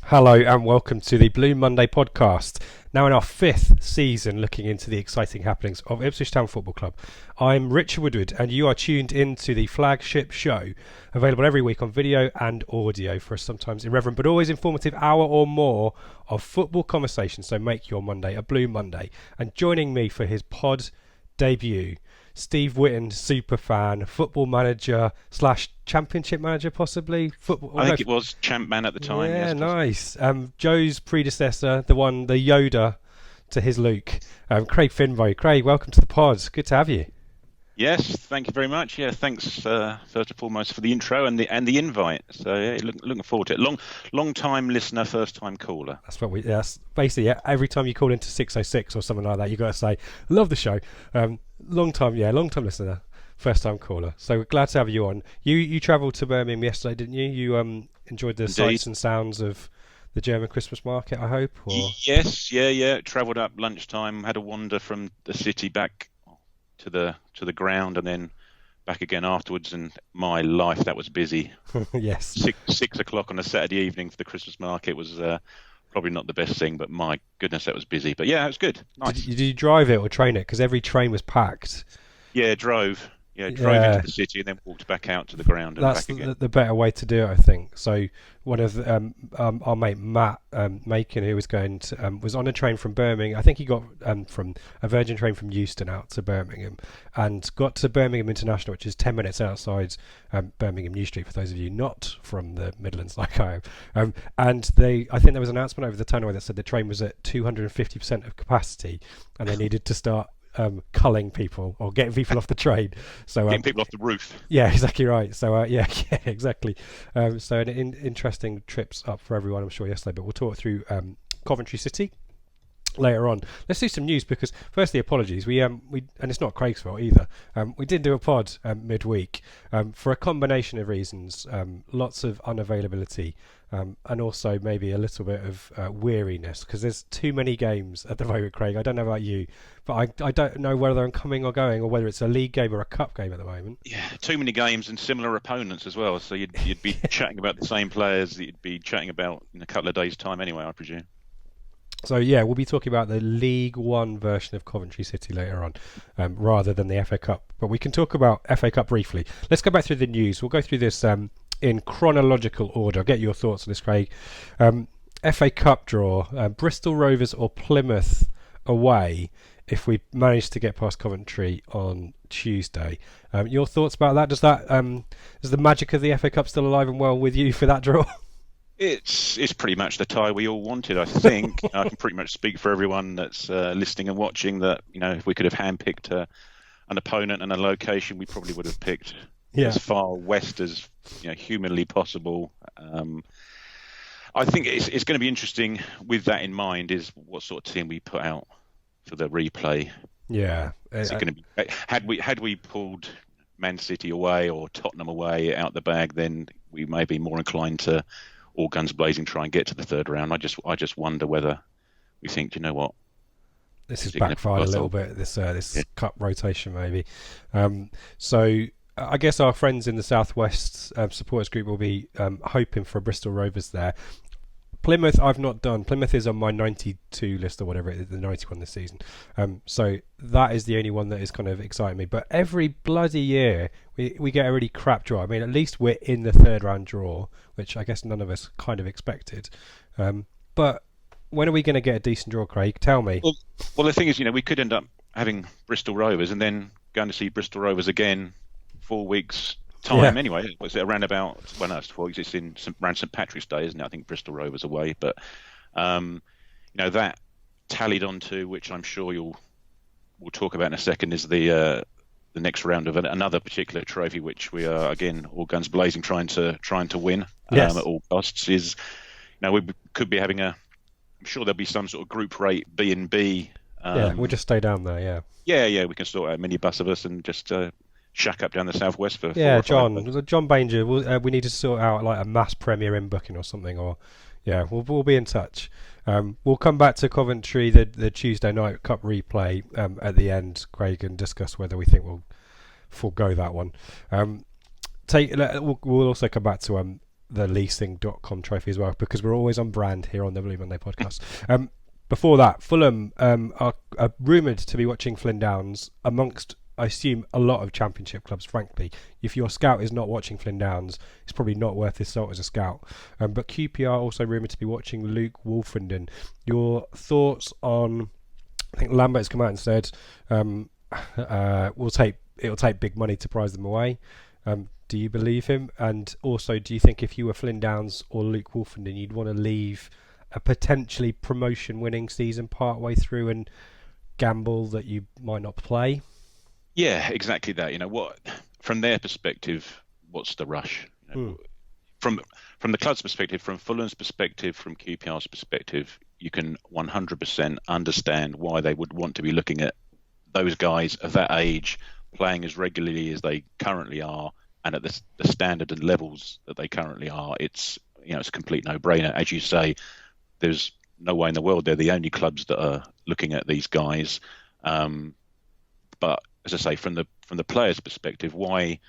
Hello and welcome to the Blue Monday podcast. Now in our fifth season looking into the exciting happenings of Ipswich Town Football Club. I'm Richard Woodward and you are tuned into the flagship show, available every week on video and audio for a sometimes irreverent but always informative hour or more of football conversation. So make your Monday a Blue Monday. And joining me for his pod debut, Steve Witten, super fan, football manager / championship manager, possibly. I think it was champ man at the time. Yeah, yes, nice. Joe's predecessor, the Yoda to his Luke, Craig Finbow. Craig, welcome to the pod. Good to have you. Yes, thank you very much. Yeah, thanks first and foremost for the intro and the invite. So yeah, looking forward to it. Long time listener, first time caller. That's what that's basically every time you call into 606 or something like that, you got to say love the show. Long time listener, first time caller. So we're glad to have you on. You travelled to Birmingham yesterday, didn't you? You enjoyed the Indeed. sights and sounds of the German Christmas market, I hope. Or... Yes, yeah. Travelled up lunchtime, had a wander from the city back to the ground, and then back again afterwards. And my life, that was busy. Yes. 6 o'clock on a Saturday evening for the Christmas market was probably not the best thing, but my goodness, that was busy. But yeah, it was good. Nice. Did you drive it or train it? Because every train was packed. Yeah, drove. Yeah, drove into the city and then walked back out to the ground and That's back again. the better way to do it, I think. So one of our mate Matt Macon, who was on a train from Birmingham. I think he got from a Virgin train from Euston out to Birmingham, and got to Birmingham International, which is 10 minutes outside Birmingham New Street. For those of you not from the Midlands like I am, and I think there was an announcement over the tunnelway that said the train was at 250% of capacity, and they needed to start culling people or getting people off the train. So getting people off the roof. Yeah, exactly right. So yeah, exactly. So an interesting trips up for everyone, I'm sure, yesterday. But we'll talk through Coventry City later on. Let's do some news because, firstly, apologies. We and it's not Craig's fault either. We did do a pod midweek for a combination of reasons. Lots of unavailability. And also maybe a little bit of weariness because there's too many games at the moment, Craig. I don't know about you, but I don't know whether I'm coming or going or whether it's a league game or a cup game at the moment. Yeah, too many games and similar opponents as well. So you'd be chatting about the same players that you'd be chatting about in a couple of days' time anyway, I presume. So yeah, we'll be talking about the League One version of Coventry City later on, rather than the FA Cup. But we can talk about FA Cup briefly. Let's go back through the news. We'll go through this in chronological order. I'll get your thoughts on this, Craig. FA Cup draw, Bristol Rovers or Plymouth away if we manage to get past Coventry on Tuesday. Your thoughts about that? Is the magic of the FA Cup still alive and well with you for that draw? It's pretty much the tie we all wanted, I think. I can pretty much speak for everyone that's listening and watching that, if we could have handpicked an opponent and a location, we probably would have picked as far west as humanly possible. I think it's going to be interesting with that in mind is what sort of team we put out for the replay. Yeah. Is it going to be had we pulled Man City away or Tottenham away out the bag, then we may be more inclined to all guns blazing try and get to the third round. I just wonder whether we think, you know what, this has backfired a little bit. This cup rotation maybe. So I guess our friends in the Southwest supporters group will be hoping for a Bristol Rovers there. Plymouth I've not done. Plymouth is on my 92 list or whatever it is, the 91 this season. So that is the only one that is kind of exciting me. But every bloody year we get a really crap draw. I mean, at least we're in the third round draw, which I guess none of us kind of expected. But when are we going to get a decent draw, Craig? Tell me. Well, the thing is, we could end up having Bristol Rovers and then going to see Bristol Rovers again 4 weeks time anyway. Was it around about, well, no, it's 4 weeks. It's around St Patrick's Day, isn't it? I think Bristol Rovers away, but that tallied onto, which I'm sure we'll talk about in a second, is the next round of another particular trophy, which we are again all guns blazing trying to win at all costs. Is we could be having I'm sure there'll be some sort of group rate B and B. We'll just stay down there. Yeah. We can sort out a minibus of us and just shack up down the southwest for John Banger. We need to sort out like a mass premiere in booking or something. Or we'll be in touch. We'll come back to Coventry the Tuesday night cup replay at the end, Craig, and discuss whether we think we'll forego that one. We'll also come back to the leasing.com trophy as well, because we're always on brand here on the Blue Monday podcast. Before that, Fulham are rumoured to be watching Flynn Downs amongst, I assume, a lot of Championship clubs, frankly. If your scout is not watching Flynn Downs, it's probably not worth his salt as a scout. But QPR also rumoured to be watching Luke Wolfenden. Your thoughts on... I think Lambert's come out and said it'll take big money to prize them away. Do you believe him? And also, do you think if you were Flynn Downs or Luke Wolfenden, you'd want to leave a potentially promotion-winning season part way through and gamble that you might not play? Yeah, exactly that. What from their perspective, what's the rush? From the club's perspective, from Fulham's perspective, from QPR's perspective, you can 100% understand why they would want to be looking at those guys of that age playing as regularly as they currently are, and at the standard and levels that they currently are. It's it's a complete no-brainer. As you say, there's no way in the world they're the only clubs that are looking at these guys. But as I say, from the player's perspective, why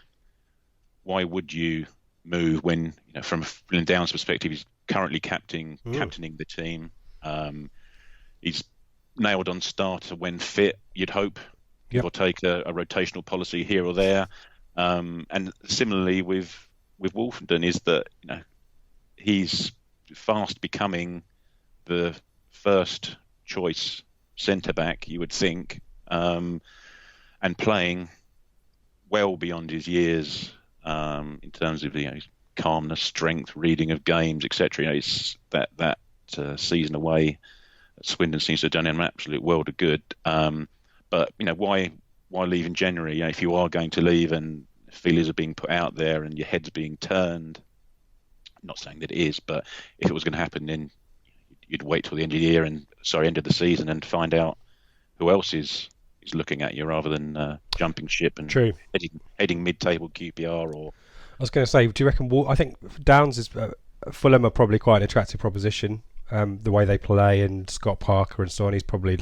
would you move when, from Flynn Downs' perspective, he's currently captaining the team. He's nailed on starter when fit, you'd hope, give or take a rotational policy here or there. And similarly with Wolfenden, is that he's fast becoming the first choice centre back, you would think, and playing well beyond his years in terms of his calmness, strength, reading of games, etc. It's that season away at Swindon seems to have done him an absolute world of good. But why leave in January? If you are going to leave and feelers are being put out there and your head's being turned, I'm not saying that it is, but if it was going to happen, then you'd wait till the end of the year end of the season and find out who else is looking at you rather than jumping ship and heading mid-table QPR. Or I was going to say, do you reckon? I think Downs is Fulham are probably quite an attractive proposition. The way they play, and Scott Parker and so on, he's probably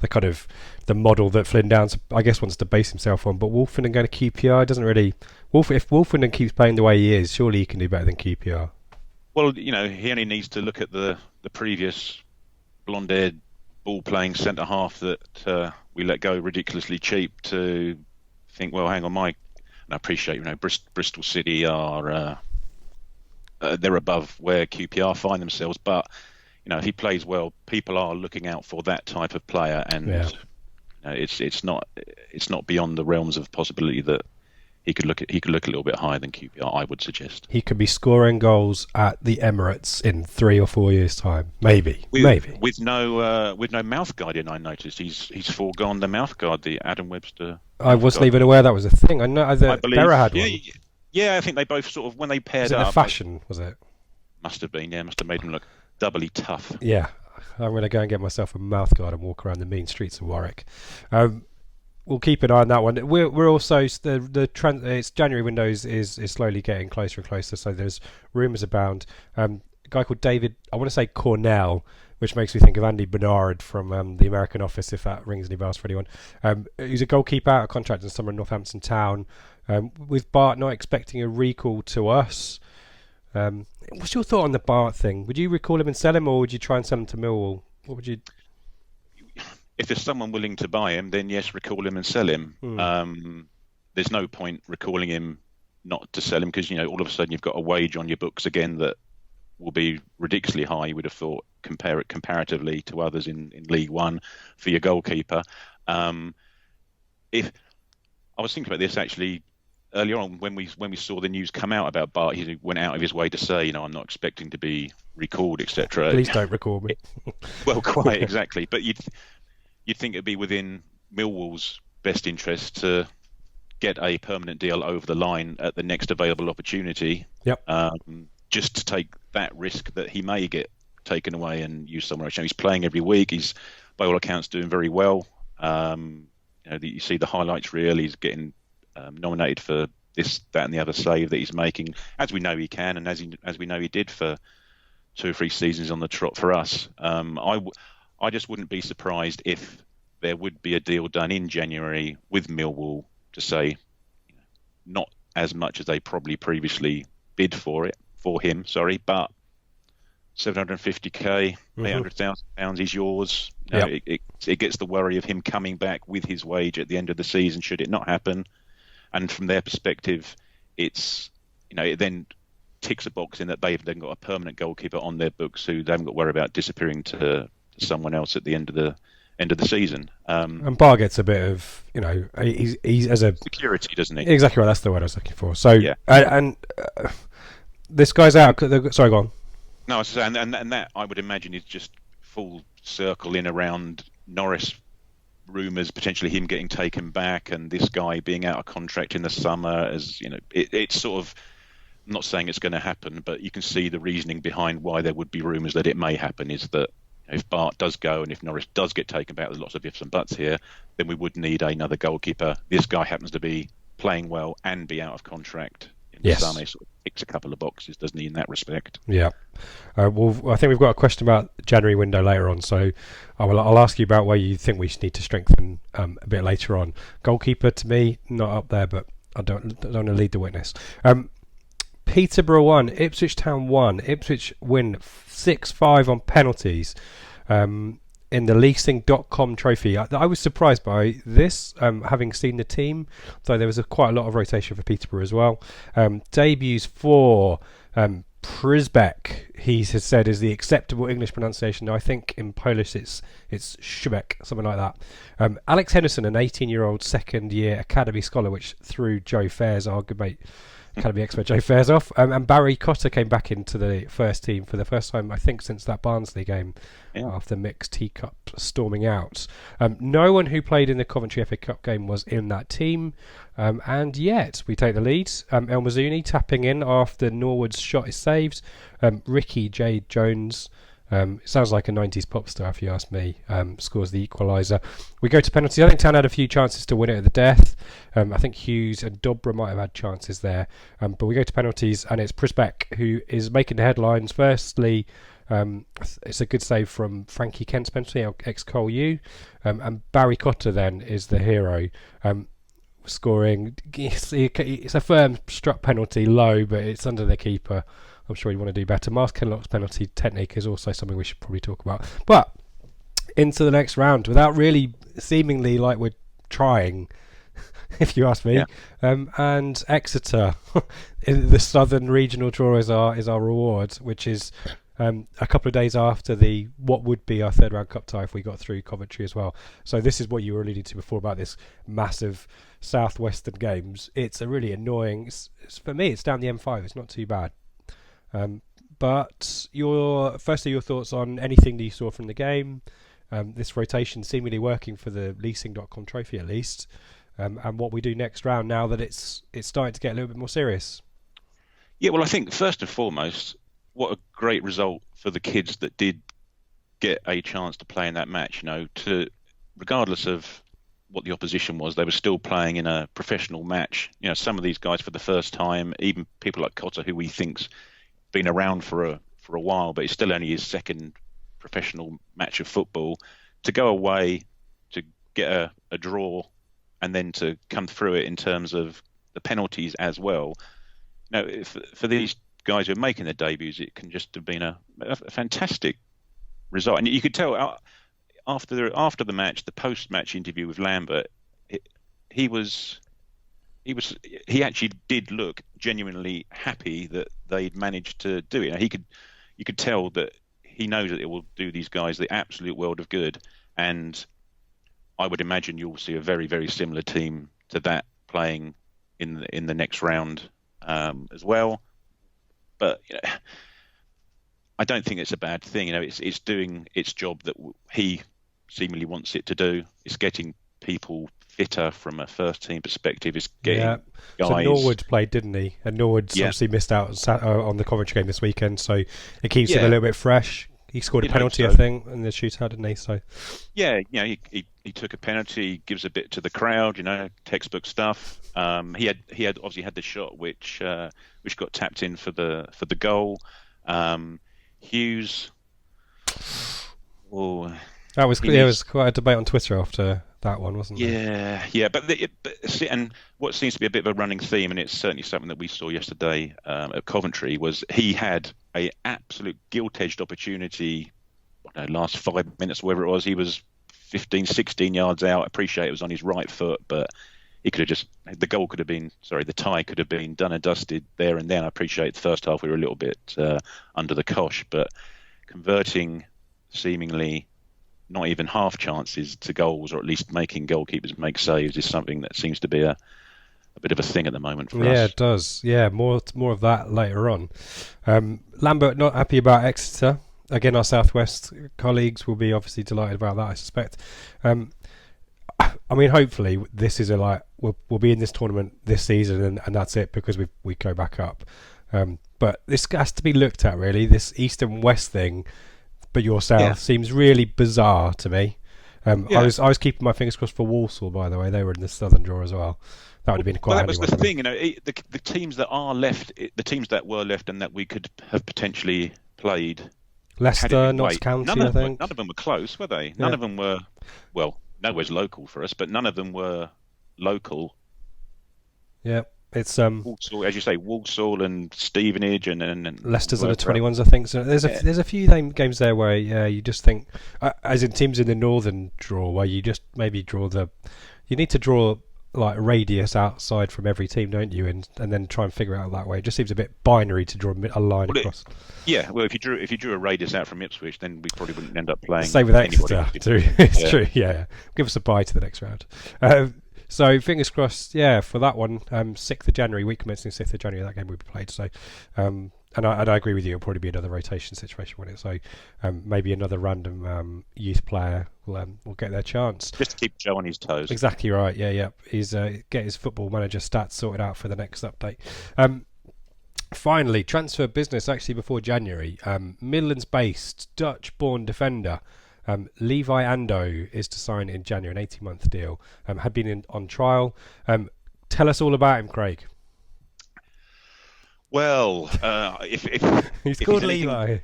the kind of the model that Flynn Downs, I guess, wants to base himself on. But Wolfenden going to QPR doesn't really. If Wolfenden keeps playing the way he is, surely he can do better than QPR. Well, he only needs to look at the previous blonde-haired ball-playing centre half that we let go ridiculously cheap to think, well, hang on, and I appreciate, Bristol City are they're above where QPR find themselves, but if he plays well, people are looking out for that type of player, and it's not beyond the realms of possibility that he could look a little bit higher than QPR, I would suggest. He could be scoring goals at the Emirates in 3 or 4 years' time, maybe. With no mouth guard in. I noticed he's foregone the mouth guard, the Adam Webster. I wasn't even aware that was a thing. I know I believe Berra had one. Yeah, I think they both sort of, when they paired up. Was it a fashion? Was it? Must have been. Yeah, must have made them look doubly tough. Yeah, I'm going to go and get myself a mouth guard and walk around the mean streets of Warwick. We'll keep an eye on that one. We're also its January windows is slowly getting closer and closer. So there's rumours abound. A guy called David, I want to say Cornell, which makes me think of Andy Bernard from the American Office, if that rings any bells for anyone. He's a goalkeeper out of contract in summer in Northampton Town. With Bart not expecting a recall to us. What's your thought on the Bart thing? Would you recall him and sell him, or would you try and sell him to Millwall? What would you? If there's someone willing to buy him, then yes, recall him and sell him. There's no point recalling him not to sell him, because all of a sudden you've got a wage on your books again that will be ridiculously high. You would have thought, compare it comparatively to others in League One for your goalkeeper. If I was thinking about this actually earlier on when we saw the news come out about Bart, he went out of his way to say, I'm not expecting to be recalled, etc. Please don't recall me. Well, quite exactly. But you'd think it'd be within Millwall's best interest to get a permanent deal over the line at the next available opportunity. Yep. Just to take that risk that he may get taken away and used somewhere else. He's playing every week. He's, by all accounts, doing very well. You see the highlights reel. He's getting nominated for this, that, and the other save that he's making, as we know he can, and as we know he did for 2 or 3 seasons on the trot for us. I just wouldn't be surprised if there would be a deal done in January with Millwall to say not as much as they probably previously bid for it, for him. Sorry, but 750k, £800,000 is yours. It gets the worry of him coming back with his wage at the end of the season should it not happen. And from their perspective, it's it then ticks a box in that they've then got a permanent goalkeeper on their books who they haven't got to worry about disappearing to someone else at the end of the season. And Barr gets a bit of he's as a security, doesn't he? Exactly right. That's the word I was looking for. So this guy's out. Sorry, go on. No, I was saying, and that I would imagine is just full circle in around Norris rumours, potentially him getting taken back, and this guy being out of contract in the summer. As it's sort of, I'm not saying it's going to happen, but you can see the reasoning behind why there would be rumours that it may happen. Is that if Bart does go and if Norris does get taken back, there's lots of ifs and buts here, then we would need another goalkeeper. This guy happens to be playing well and be out of contract in the summer. He sort of ticks a couple of boxes, doesn't he, in that respect? Yeah. Well, I think we've got a question about January window later on, so I'll ask you about where you think we need to strengthen a bit later on. Goalkeeper, to me, not up there, but I don't want to lead the witness. Peterborough 1, Ipswich Town 1. Ipswich win 6-5 on penalties in the leasing.com trophy. I was surprised by this, having seen the team, though there was quite a lot of rotation for Peterborough as well. Debuts for Przybek, he has said, is the acceptable English pronunciation. I think in Polish it's Szybek, something like that. Alex Henderson, an 18-year-old second-year academy scholar, which threw Joe Fair's, our good mate, academy expert Joe Fair's off. And Barry Cotter came back into the first team for the first time, I think, since that Barnsley game after mixed teacup storming out. No one who played in the Coventry FA Cup game was in that team. And yet, we take the lead. El Mazzuni tapping in after Norwood's shot is saved. Ricky J. Jones, it sounds like a 90s pop star if you ask me, scores the equaliser. We go to penalties. I think Town had a few chances to win it at the death. I think Hughes and Dobra might have had chances there. But we go to penalties, and it's Przybek who is making the headlines. Firstly, it's a good save from Frankie Kent's penalty, ex-Cole U. And Barry Cotter then is the hero. Scoring, it's a firm struck penalty, low, but it's under the keeper. I'm sure you want to do better. Miles Kenlock's penalty technique is also something we should probably talk about. But into the next round, without really seemingly like we're trying, if you ask me. And Exeter, the Southern Regional draw is our reward, which is a couple of days after what would be our third round cup tie if we got through Coventry as well. So this is what you were alluding to before about this massive southwestern games. It's a really annoying. For me, it's down the M5. It's not too bad. But your thoughts on anything that you saw from the game, this rotation seemingly working for the leasing.com trophy at least, and what we do next round now that it's starting to get a little bit more serious. Yeah, well, I think first and foremost, what a great result for the kids that did get a chance to play in that match. Regardless of what the opposition was, they were still playing in a professional match. Some of these guys for the first time, even people like Cotter, who we think's been around for a while, but it's still only his second professional match of football, to go away, to get a draw, and then to come through it in terms of the penalties as well. For these guys who are making their debuts, it can just have been a fantastic result. And you could tell after the match, the post-match interview with Lambert, he actually did look genuinely happy that they'd managed to do it. You could tell that he knows that it will do these guys the absolute world of good. And I would imagine you'll see a very, very similar team to that playing in the next round as well. But I don't think it's a bad thing. It's doing its job that he seemingly wants it to do. It's getting people fitter from a first team perspective. It's getting guys. So Norwood played, didn't he? And Norwood's obviously missed out on the Coventry game this weekend, so it keeps him a little bit fresh. He scored a penalty, I think, in the shootout, didn't he? So he took a penalty, gives a bit to the crowd, textbook stuff. He had obviously had the shot which got tapped in for the goal. Hughes, That was He it needs. was quite a debate on Twitter after that one, wasn't there? Yeah. But see, and what seems to be a bit of a running theme, and it's certainly something that we saw yesterday at Coventry, was he had a absolute gilt-edged opportunity. I don't know, last 5 minutes, whatever it was, he was 15, 16 yards out. I appreciate it was on his right foot, but he could have just the goal could have been sorry, the tie could have been done and dusted there and then. I appreciate the first half we were a little bit under the cosh, but converting seemingly not even half chances to goals, or at least making goalkeepers make saves, is something that seems to be a bit of a thing at the moment for Yeah, us. it does. Yeah, more of that later on. Lambert not happy about Exeter. Again, our Southwest colleagues will be obviously delighted about that, I suspect. Um, I mean, hopefully this is we'll be in this tournament this season, and that's it because we go back up. But this has to be looked at really. This East and West thing, but your Yeah, South seems really bizarre to me. yeah. I was keeping my fingers crossed for Walsall, by the way. They were in the Southern draw as well. That would have been quite Well, a that handy was one the for them. thing, the teams that are left, the teams that were left, and that we could have potentially played had it Leicester, been Notts weight. County, I None think. of them were close, were they? None Yeah, of them were. Well, nowhere's local for us, but none of them were local. yeah. It's Walsall, as you say, Walsall and Stevenage and Leicester's under whoever else. 21s, I think. So Yeah, there's a few games there where you just think, as in teams in the northern draw, where you just maybe you need to draw like a radius outside from every team, don't you? And then try and figure it out that way. It just seems a bit binary to draw a line well, across. yeah. Well, if you drew a radius out from Ipswich, then we probably wouldn't end up playing Same with anybody. Exeter too. It's Yeah. true. Yeah. Give us a bye to the next round. So fingers crossed, yeah, for that one. 6th of January, week commencing 6th of January, that game will be played. So, and I agree with you. It'll probably be another rotation situation, won't it? So, maybe another random youth player will get their chance. Just to keep Joe on his toes. Exactly right. Yeah, yeah. He's get his football manager stats sorted out for the next update. Finally, transfer business actually before January. Midlands-based Dutch-born defender. Levi Ando is to sign in January, an 18-month deal. Had been on trial. Tell us all about him, Craig. Well, if He's if called he's anything, Levi.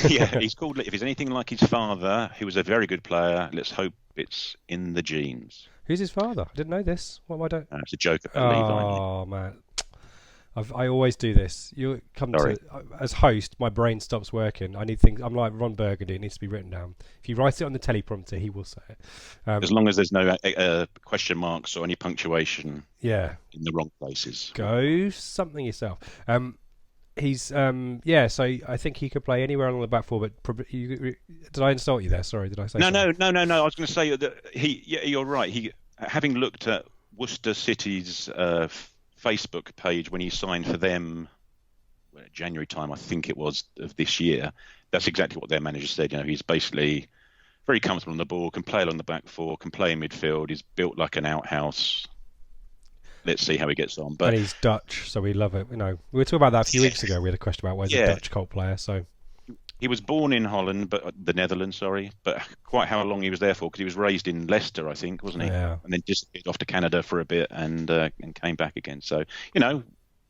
yeah, he's called. If he's anything like his father, who was a very good player, let's hope it's in the genes. Who's his father? I didn't know this. What am I doing? It's a joke about Levi. Oh man, I always do this. You come Sorry. to as host, my brain stops working. I need things. I'm like Ron Burgundy. It needs to be written down. If you write it on the teleprompter, he will say it. As long as there's no question marks or any punctuation Yeah, in the wrong places. go something yourself. He's yeah. So I think he could play anywhere along the back four. But did I insult you there? Sorry, did I say No, something? no. I was going to say that Yeah, you're right. Having looked at Worcester City's Facebook page when he signed for them, January time, I think it was, of this year. That's exactly what their manager said. He's basically very comfortable on the ball, can play along the back four, can play in midfield. He's built like an outhouse. Let's see how he gets on. But And he's Dutch, so we love it. We were talking about that a few weeks ago. We had a question about where's a yeah, Dutch cult player. So he was born in Holland, but the Netherlands, sorry. But quite how long he was there for? Because he was raised in Leicester, I think, wasn't he? yeah, And then disappeared off to Canada for a bit and came back again. So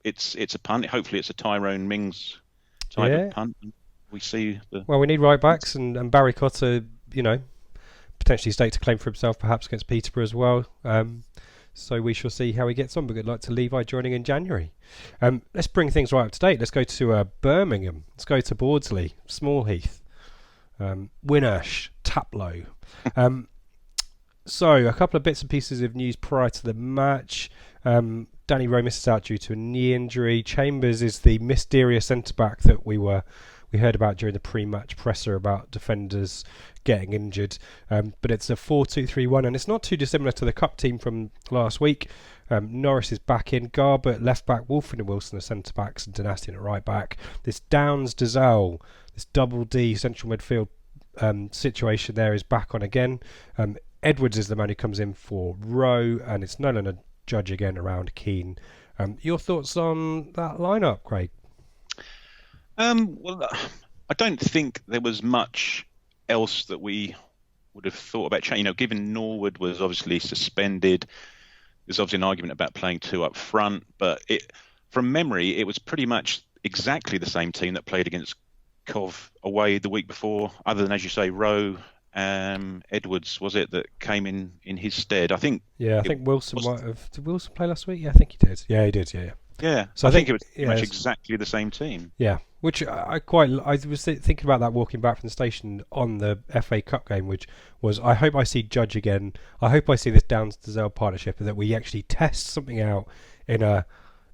it's a punt. Hopefully, it's a Tyrone Mings type of punt. We see the. Well, we need right backs, and Barry Cotter, potentially staked a claim for himself, perhaps against Peterborough as well. So we shall see how he gets on. But good luck to Levi joining in January. Let's bring things right up to date. Let's go to Birmingham. Let's go to Bawdsley, Smallheath, Winnersh, Taplow. So a couple of bits and pieces of news prior to the match. Danny Rowe misses out due to a knee injury. Chambers is the mysterious centre-back that we heard about during the pre-match presser about defenders getting injured. But it's a 4-2-3-1, and it's not too dissimilar to the cup team from last week. Norris is back in, Garbutt left back, Wolfen and Wilson are centre backs, and Dynastian at right back. This Downs Dazelle, this double D central midfield situation there is back on again. Edwards is the man who comes in for Rowe, and it's Nolan and Judge again around Keane. Your thoughts on that lineup, Craig? Well, I don't think there was much else that we would have thought about changing. Given Norwood was obviously suspended, there's obviously an argument about playing two up front, but from memory, it was pretty much exactly the same team that played against Cov away the week before, other than, as you say, Rowe Edwards, was it, that came in his stead? I think. Yeah, I think Wilson might have. Did Wilson play last week? Yeah, I think he did. Yeah, he did. Yeah. Yeah, So I think it was pretty much exactly the same team. Yeah, which I was thinking about that walking back from the station on the FA Cup game, which was, I hope I see Judge again. I hope I see this Downs to Zell partnership, and that we actually test something out in a.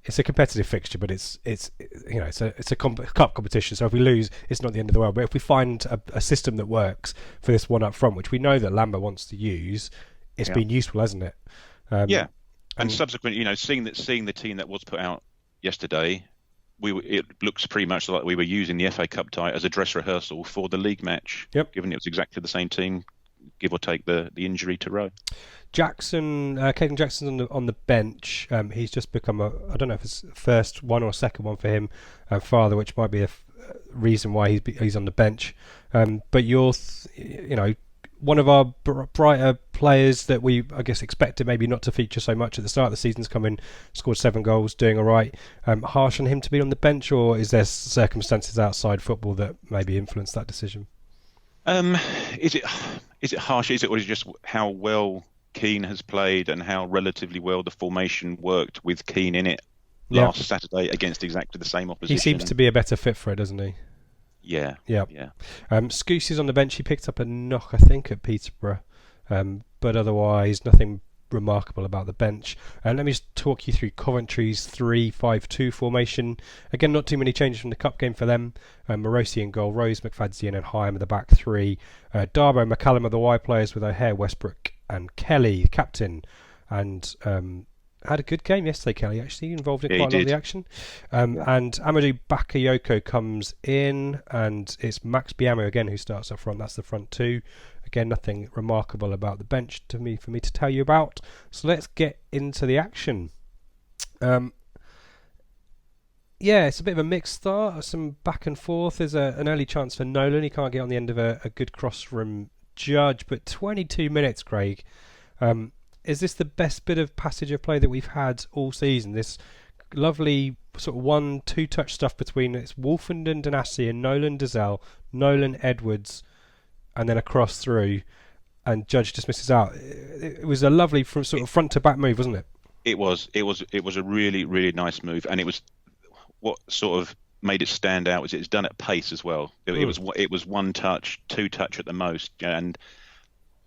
It's a competitive fixture, but it's a cup competition. So if we lose, it's not the end of the world. But if we find a system that works for this one up front, which we know that Lambert wants to use, it's been useful, hasn't it? Yeah. And subsequently, seeing the team that was put out yesterday, it looks pretty much like we were using the FA Cup tie as a dress rehearsal for the league match. Yep. Given it was exactly the same team, give or take the injury to Rowe. Caden Jackson's on the bench. He's just become I don't know if it's first one or second one for him, father, which might be a reason why he's on the bench. But you're, one of our brighter players that we, I guess, expected maybe not to feature so much at the start of the season's come in, scored 7 goals, doing all right. Harsh on him to be on the bench, or is there circumstances outside football that maybe influence that decision? Is it harsh? Is it, or is it just how well Keane has played and how relatively well the formation worked with Keane in it last Saturday against exactly the same opposition? He seems to be a better fit for it, doesn't he? Yeah. Scouse is on the bench. He picked up a knock, I think, at Peterborough, but otherwise nothing remarkable about the bench. Let me just talk you through Coventry's 3-5-2 formation. Again, not too many changes from the cup game for them. Morosi in goal, Rose, McFadzean and Hyam at the back three. Darbo, McCallum are the wide players with O'Hare, Westbrook and Kelly, captain. And had a good game yesterday, Kelly, actually, involved in quite a lot of the action. And Amadou Bakayoko comes in, and it's Max Biamo again who starts up front. That's the front two. Again, nothing remarkable about the bench for me to tell you about. So let's get into the action. It's a bit of a mixed start. Some back and forth. There's an early chance for Nolan. He can't get on the end of a good cross from Judge. But 22 minutes, Craig. Is this the best bit of passage of play that we've had all season? This lovely sort of 1-2 touch stuff between it's Wolfenden, Danassi and Nolan Dazelle, Nolan Edwards, and then a cross through, and Judge just misses out. It was a lovely sort of front to back move, wasn't it? It was a really, really nice move, and it was what sort of made it stand out was it's done at pace as well. It was 1 touch, 2 touch at the most, and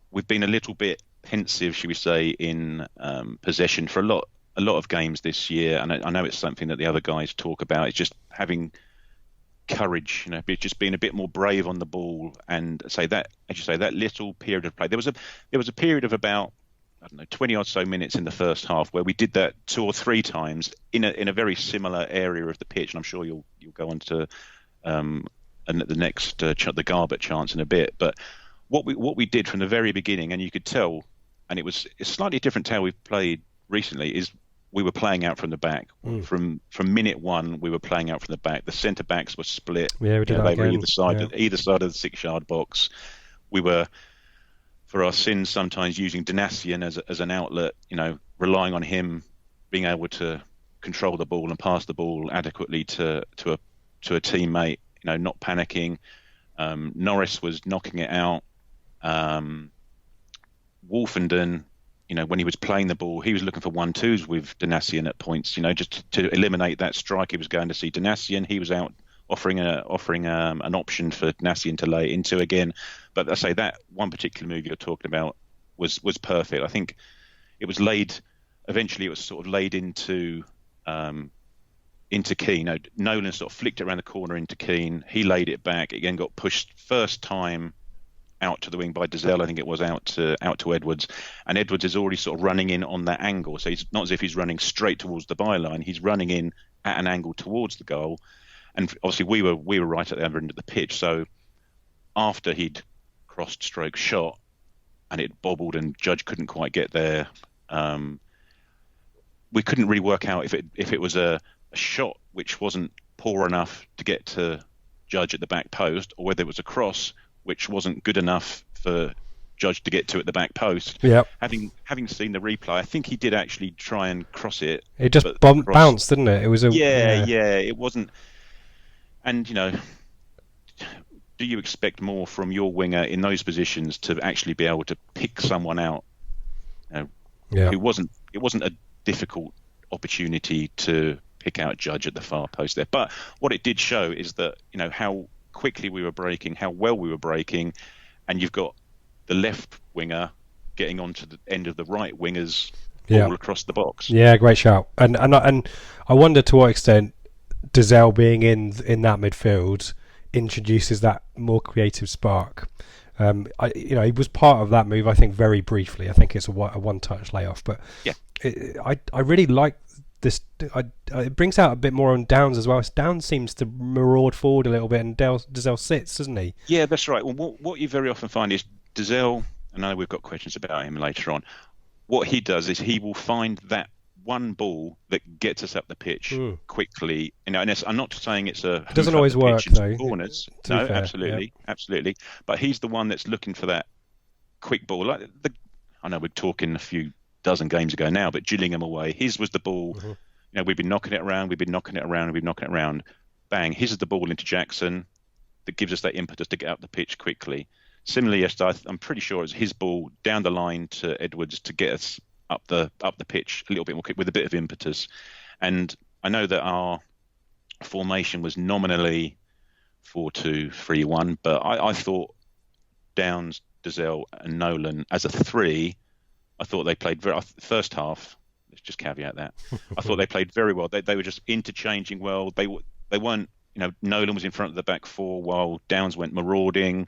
we've been a little bit pensive, should we say, in possession for a lot of games this year, and I know it's something that the other guys talk about. It's just having courage, just being a bit more brave on the ball, and say that, as you say, that little period of play. There was a period of about 20 or so minutes in the first half where we did that 2 or 3 times in a very similar area of the pitch, and I'm sure you'll go on to the next the Garbett chance in a bit, but what we did from the very beginning, and you could tell, and it's slightly different to how we've played recently, is we were playing out from the back. From minute 1, we were playing out from the back. The centre backs were split. Yeah, we did that again. Either side of the 6-yard box. We were, for our sins, sometimes using Danassian as an outlet. Relying on him being able to control the ball and pass the ball adequately to a teammate. Not panicking. Norris was knocking it out. Wolfenden, when he was playing the ball, he was looking for 1-2s with Danassian at points, just to eliminate that strike. He was going to see Danassian. He was out offering an option for Danassian to lay into again. But I say that one particular move you're talking about was perfect. I think it was laid. Eventually, it was sort of laid into Keane. Nolan sort of flicked it around the corner into Keane. He laid it back. It again got pushed first time out to the wing by Dazelle. I think it was out to Edwards, and Edwards is already sort of running in on that angle. So it's not as if he's running straight towards the byline. He's running in at an angle towards the goal, and obviously we were right at the other end of the pitch. So after he'd crossed stroke shot, and it bobbled, and Judge couldn't quite get there. We couldn't really work out if it was a shot which wasn't poor enough to get to Judge at the back post, or whether it was a cross which wasn't good enough for Judge to get to at the back post. Yeah. Having seen the replay, I think he did actually try and cross it. It just bounced, didn't it? It was it wasn't. And do you expect more from your winger in those positions to actually be able to pick someone out? It wasn't a difficult opportunity to pick out Judge at the far post there. But what it did show is that, how quickly we were breaking, how well we were breaking, and you've got the left winger getting onto the end of the right winger's ball across the box. Yeah, great shout. And I wonder to what extent Dazelle being in that midfield introduces that more creative spark. He was part of that move, I think, very briefly. I think it's a one-touch layoff, but I really like this. It brings out a bit more on Downs as well. Downs seems to maraud forward a little bit, and Dazelle sits, doesn't he? Yeah, that's right. Well, what you very often find is Dazelle, and I know we've got questions about him later on, what he does is he will find that one ball that gets us up the pitch quickly. And I'm not saying it doesn't always work though. Corners. No, fair, absolutely. But he's the one that's looking for that quick ball. I know we're talking a few dozen games ago now, but Gillingham away, his was the ball. We've been knocking it around, bang, his is the ball into Jackson that gives us that impetus to get up the pitch quickly. Similarly, yesterday, I'm pretty sure it was his ball down the line to Edwards to get us up the pitch a little bit more quick with a bit of impetus. And I know that our formation was nominally 4-2-3-1, but I thought Downs, Dazelle and Nolan as a three, I thought they played first half. Let's just caveat that. I thought they played very well. They were just interchanging well. They weren't, Nolan was in front of the back four while Downs went marauding.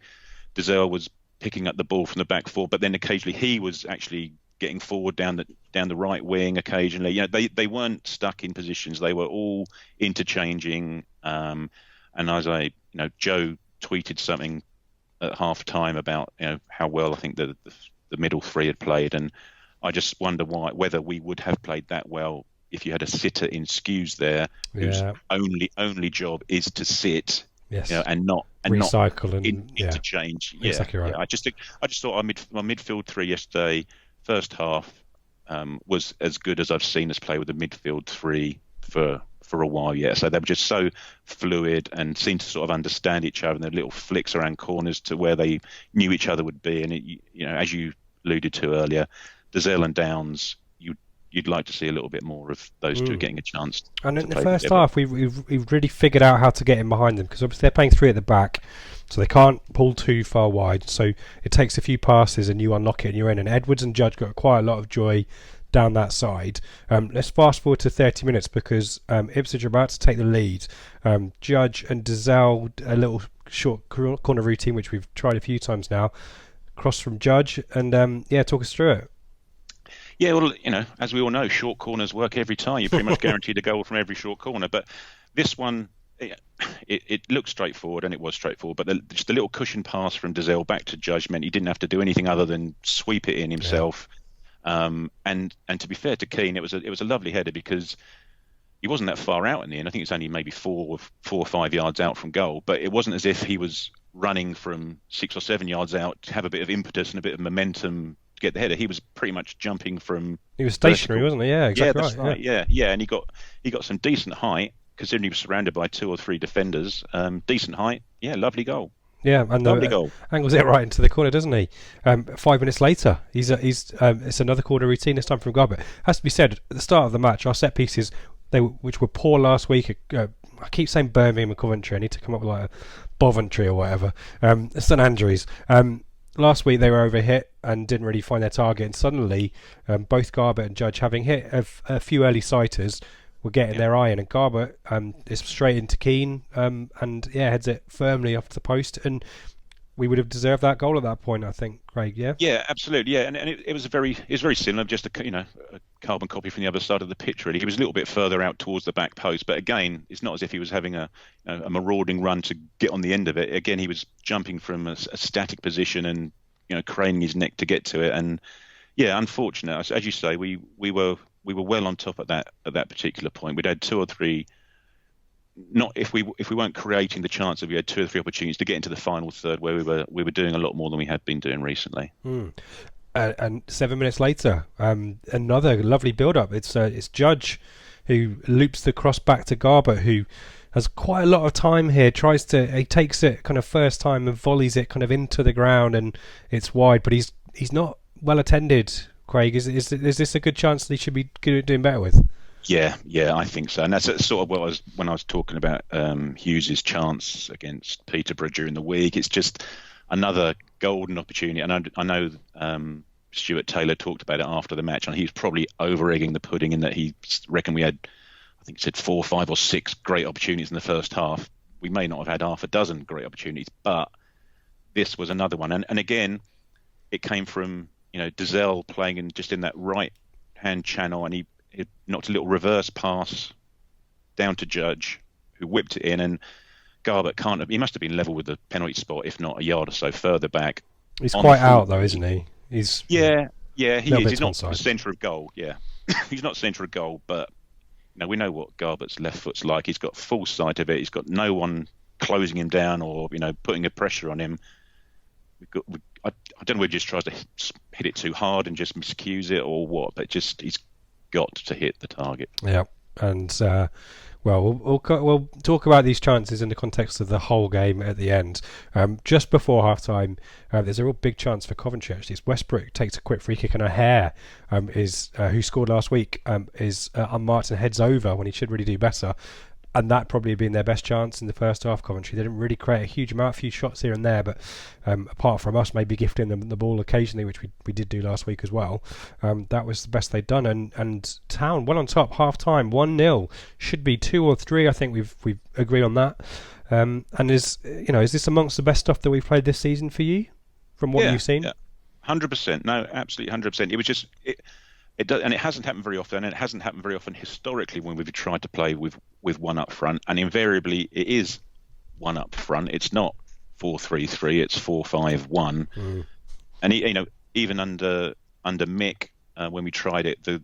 Dazelle was picking up the ball from the back four, but then occasionally he was actually getting forward down the right wing occasionally. They weren't stuck in positions. They were all interchanging. And as Joe tweeted something at half time about how well I think the middle three had played, and I just wonder whether we would have played that well if you had a sitter in Skews there whose only job is to sit. Yes. And not recycle and interchange. Yeah, exactly right. Yeah, I just thought our midfield three yesterday, first half, was as good as I've seen us play with the midfield three for a while. Yeah, so they were just so fluid and seemed to sort of understand each other, and their little flicks around corners to where they knew each other would be. And as you alluded to earlier, Dazelle and Downs, you'd like to see a little bit more of those two getting a chance. And in the first half, we've really figured out how to get in behind them, because obviously they're playing three at the back, so they can't pull too far wide. So it takes a few passes and you unlock it and you're in. And Edwards and Judge got quite a lot of joy down that side. Let's fast forward to 30 minutes because Ipswich are about to take the lead. Judge and Dazelle, a little short corner routine, which we've tried a few times now. Cross from Judge and talk us through it. Yeah, well, as we all know, short corners work every time. You're pretty much guaranteed a goal from every short corner. But this one, it looked straightforward, and it was straightforward. But just a little cushion pass from Dazelle back to Judge meant he didn't have to do anything other than sweep it in himself. Yeah. And to be fair to Keane, it was a lovely header because he wasn't that far out in the end. I think it's only maybe 4 or 5 yards out from goal. But it wasn't as if he was running from 6 or 7 yards out to have a bit of impetus and a bit of momentum get the header. He was pretty much jumping from. He was stationary, wasn't he? Yeah, exactly. Yeah, that's right. Yeah, and he got some decent height considering he was surrounded by 2 or 3 defenders. Decent height. Yeah, lovely goal. Yeah, and lovely goal. Angles it right into the corner, doesn't he? 5 minutes later, it's another corner routine. This time from Garbutt. Has to be said, at the start of the match, our set pieces, which were poor last week. I keep saying Birmingham and Coventry. I need to come up with like a Boventry or whatever. St Andrews. Last week they were overhit and didn't really find their target, and suddenly both Garbutt and Judge, having hit a few early sighters, were getting their eye in, and Garbutt is straight into Keane and heads it firmly off the post, and we would have deserved that goal at that point, I think, Craig. Yeah, absolutely. Yeah, and it was very similar, just a carbon copy from the other side of the pitch. Really, he was a little bit further out towards the back post, but again, it's not as if he was having a marauding run to get on the end of it. Again, he was jumping from a static position and craning his neck to get to it. And yeah, unfortunate, as you say, we were well on top at that particular point. We'd had 2 or 3. Not if we weren't creating the chance that we had 2 or 3 opportunities to get into the final third, where we were doing a lot more than we had been doing recently. And 7 minutes later, another lovely build-up. It's Judge who loops the cross back to Garbutt, who has quite a lot of time here. He takes it kind of first time and volleys it kind of into the ground, and it's wide. But he's not well attended. Craig, is this a good chance that he should be doing better with? Yeah, I think so, and that's sort of what when I was talking about Hughes's chance against Peterborough during the week. It's just another golden opportunity, and I know Stuart Taylor talked about it after the match, and he was probably over-egging the pudding in that he reckoned we had, I think he said 4, 5 or 6 great opportunities in the first half. We may not have had half a dozen great opportunities, but this was another one, and again, it came from Dazelle playing in that right-hand channel, and he knocked a little reverse pass down to Judge, who whipped it in, and Garbett he must have been level with the penalty spot, if not a yard or so further back. He's quite out though, isn't he? He is. He's not the centre of goal. Yeah, he's not centre of goal, but we know what Garbett's left foot's like. He's got full sight of it. He's got no one closing him down or putting a pressure on him. I don't know whether he just tries to hit it too hard and just miscues it or what, but he's got to hit the target. Yeah, and we'll talk about these chances in the context of the whole game at the end. Just before half time, there's a real big chance for Coventry actually. It's Westbrook takes a quick free kick, and O'Hare who scored last week is unmarked and heads over when he should really do better. And that probably been their best chance in the first half. Coventry, they didn't really create a huge amount, a few shots here and there, but apart from us maybe gifting them the ball occasionally, which we did do last week as well, that was the best they'd done. And Town well on top, half time, 1-0, should be 2 or 3. I think we've agreed on that. And is this amongst the best stuff that we've played this season for you, from what you've seen? Yeah, 100%. No, absolutely 100%. It was just. It does, and it hasn't happened very often, and it hasn't happened very often historically when we've tried to play with one up front, and invariably it is one up front. It's not 4-3-3, it's 4-5-1. And even under Mick, when we tried it, the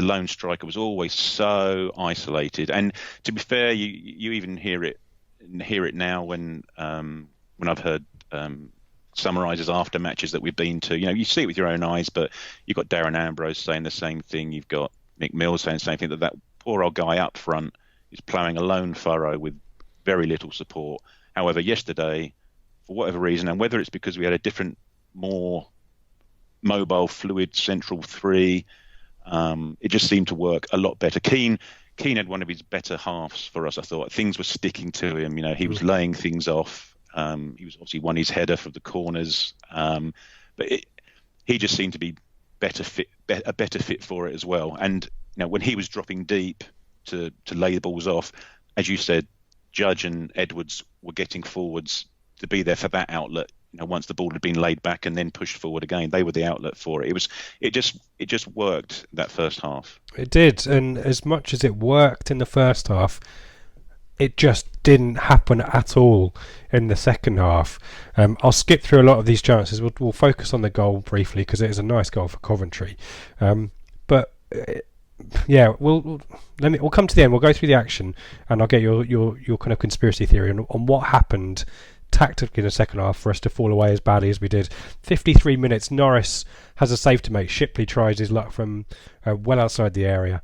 lone striker was always so isolated. And to be fair, you even hear it now when I've heard summarizes after matches that we've been to. You see it with your own eyes, but you've got Darren Ambrose saying the same thing. You've got Mick Mills saying the same thing, that poor old guy up front is ploughing a lone furrow with very little support. However, yesterday, for whatever reason, and whether it's because we had a different, more mobile, fluid central three, it just seemed to work a lot better. Keane had one of his better halves for us, I thought. Things were sticking to him. He was laying things off. He was obviously won his header from the corners, but he just seemed to be a better fit for it as well. And when he was dropping deep to lay the balls off, as you said, Judge and Edwards were getting forwards to be there for that outlet. Once the ball had been laid back and then pushed forward again, they were the outlet for it. It just worked that first half. It did, and as much as it worked in the first half, it just didn't happen at all in the second half. I'll skip through a lot of these chances. We'll focus on the goal briefly because it is a nice goal for Coventry. We'll come to the end. We'll go through the action, and I'll get your kind of conspiracy theory on what happened tactically in the second half for us to fall away as badly as we did. 53 minutes, Norris has a save to make. Shipley tries his luck from well outside the area,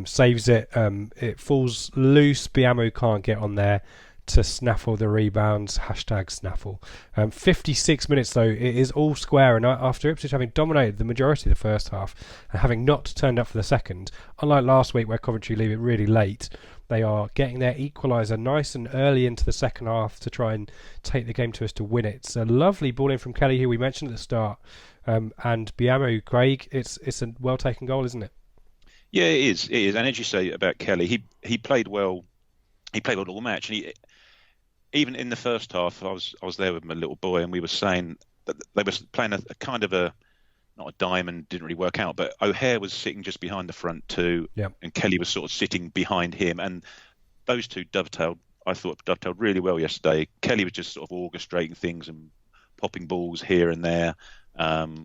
saves it. It falls loose. Biamu can't get on there to snaffle the rebounds. #snaffle. 56 minutes though, it is all square, and after Ipswich having dominated the majority of the first half and having not turned up for the second, unlike last week where Coventry leave it really late, they are getting their equaliser nice and early into the second half to try and take the game to us to win it. It's a lovely ball in from Kelly, who we mentioned at the start, and Biamu, Craig, it's a well taken goal, isn't it? Yeah, it is. And as you say about Kelly, he played well. He played well all match, and even in the first half, I was there with my little boy, and we were saying that they were playing a kind of not a diamond, didn't really work out, but O'Hare was sitting just behind the front two, and Kelly was sort of sitting behind him, and those two dovetailed really well yesterday. Kelly was just sort of orchestrating things and popping balls here and there,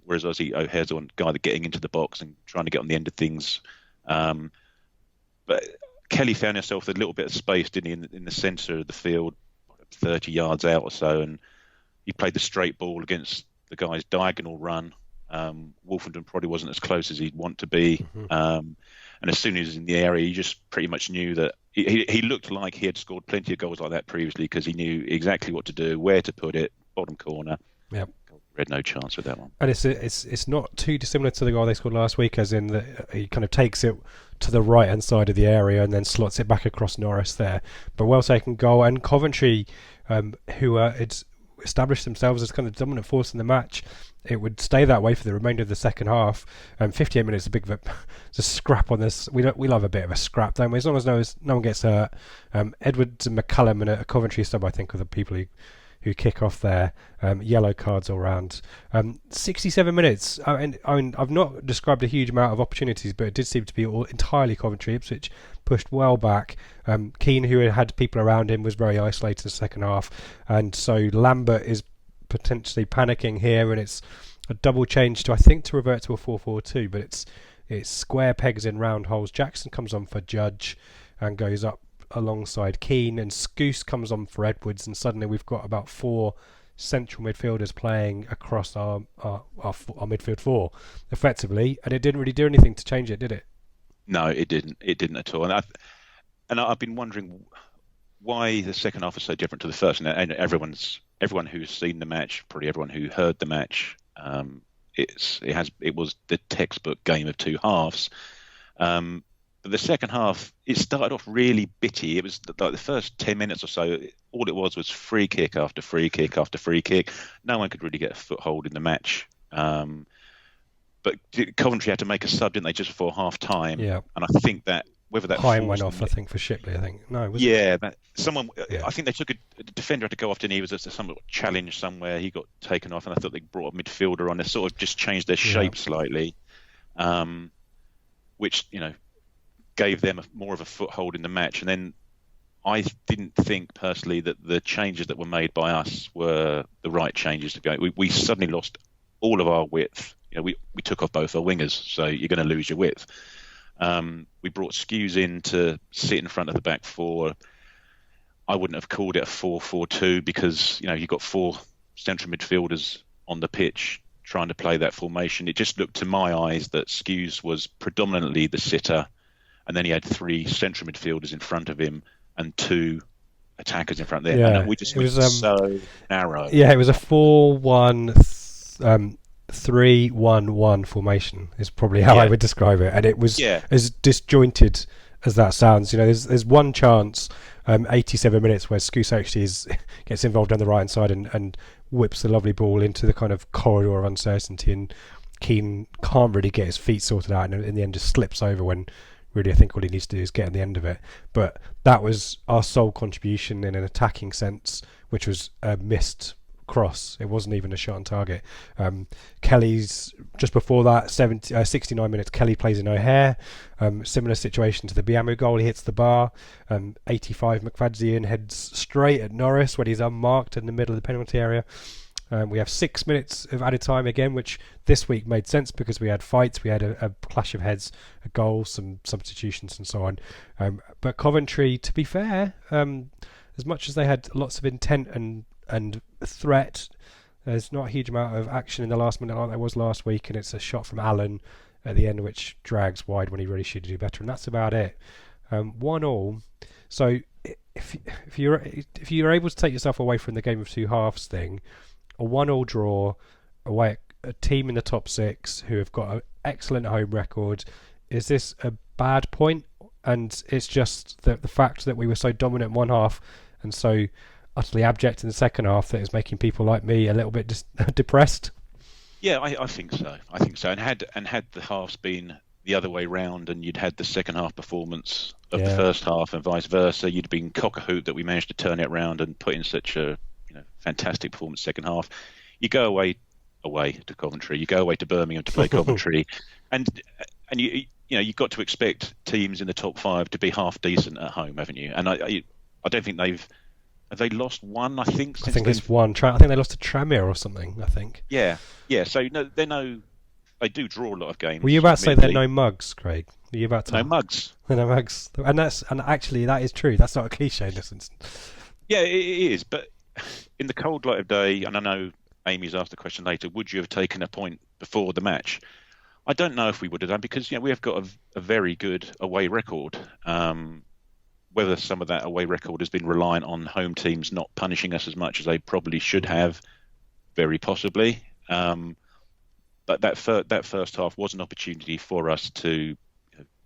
whereas obviously O'Hare's the one guy that getting into the box and trying to get on the end of things. But Kelly found himself with a little bit of space, didn't he, in the centre of the field, 30 yards out or so, and he played the straight ball against the guy's diagonal run. Wolfenden probably wasn't as close as he'd want to be. And as soon as he was in the area, you just pretty much knew that he looked like he had scored plenty of goals like that previously, because he knew exactly what to do, where to put it, bottom corner. Yep. We had no chance with that one. And it's not too dissimilar to the goal they scored last week, as in that he kind of takes it to the right hand side of the area and then slots it back across Norris there. But well taken goal. And Coventry, who it's established themselves as kind of dominant force in the match, it would stay that way for the remainder of the second half. 58 minutes, it's a scrap on this. We love a bit of a scrap, don't we? As long as no one gets hurt. Edwards and McCallum and a Coventry sub, I think, are the people who kick off there. Yellow cards all round. 67 minutes. I mean, I've not described a huge amount of opportunities, but it did seem to be all entirely Coventry. Ipswich pushed well back. Keane, who had people around him, was very isolated in the second half, and so Lambert is potentially panicking here, and it's a double change to revert to a 4-4-2, but it's square pegs in round holes. Jackson comes on for Judge and goes up alongside Keane, and Scouse comes on for Edwards, and suddenly we've got about 4 central midfielders playing across our midfield 4 effectively, and it didn't really do anything to change it, did it? No, it didn't at all. And I've been wondering why the second half was so different to the first. And everyone who's seen the match, probably everyone who heard the match, it was the textbook game of two halves. But the second half, it started off really bitty. It was like the first 10 minutes or so, all it was free kick after free kick after free kick. No one could really get a foothold in the match. But Coventry had to make a sub, didn't they, just before half time? Yeah. And I think that whether that Hine went off, I think, for Shipley. I think no, was yeah, it? I think they took a defender had to go off, and he was some challenge somewhere. He got taken off, and I thought they brought a midfielder on. They sort of just changed their shape slightly, which gave them more of a foothold in the match. And then I didn't think personally that the changes that were made by us were the right changes to go. We suddenly lost all of our width. We took off both our wingers, so you're going to lose your width. We brought Skews in to sit in front of the back 4. I wouldn't have called it a 4-4-2 because you've got 4 central midfielders on the pitch trying to play that formation. It just looked to my eyes that Skews was predominantly the sitter, and then he had 3 central midfielders in front of him and 2 attackers in front there. Yeah, and we just went so narrow. Yeah, it was a 4-1-3-1-1 formation is probably how I would describe it, and it was as disjointed as that sounds. There's one chance, 87 minutes, where Scouse actually gets involved on the right hand side and whips the lovely ball into the kind of corridor of uncertainty, and Keane can't really get his feet sorted out, and in the end just slips over when really I think all he needs to do is get on the end of it. But that was our sole contribution in an attacking sense, which was a missed cross. It wasn't even a shot on target. Kelly's just before that, 69 minutes, Kelly plays in O'Hare. Similar situation to the Biamu goal. He hits the bar. 85, McFadzean heads straight at Norris when he's unmarked in the middle of the penalty area. We have 6 minutes of added time again, which this week made sense because we had fights, we had a clash of heads, a goal, some substitutions and so on. But Coventry, to be fair, as much as they had lots of intent and threat, there's not a huge amount of action in the last minute like there was last week, and it's a shot from Allen at the end which drags wide when he really should do better, and that's about it. 1-1. So if you're able to take yourself away from the game of two halves thing, a 1-1 draw away at a team in the top 6 who have got an excellent home record, is this a bad point? And it's just the fact that we were so dominant in one half and so utterly abject in the second half that is making people like me a little bit depressed? Yeah, I think so. And had the halves been the other way round, and you'd had the second half performance of the first half and vice versa, you'd been cock-a-hoot that we managed to turn it around and put in such a fantastic performance second half. You go away to Coventry, you go away to Birmingham to play Coventry, and you've got to expect teams in the top 5 to be half decent at home, haven't you? And I don't think have they lost one? I think it's one. I think they lost to Tranmere or something. I think. Yeah. So they do draw a lot of games. Were you about to say they're no mugs, Craig? Were you about to? No mugs. No mugs, and actually that is true. That's not a cliche in this instance. Yeah, it is. But in the cold light of day, and I know Amy's asked the question later, would you have taken a point before the match? I don't know if we would have done because we have got a very good away record. Whether some of that away record has been reliant on home teams not punishing us as much as they probably should have, very possibly. But that first half was an opportunity for us to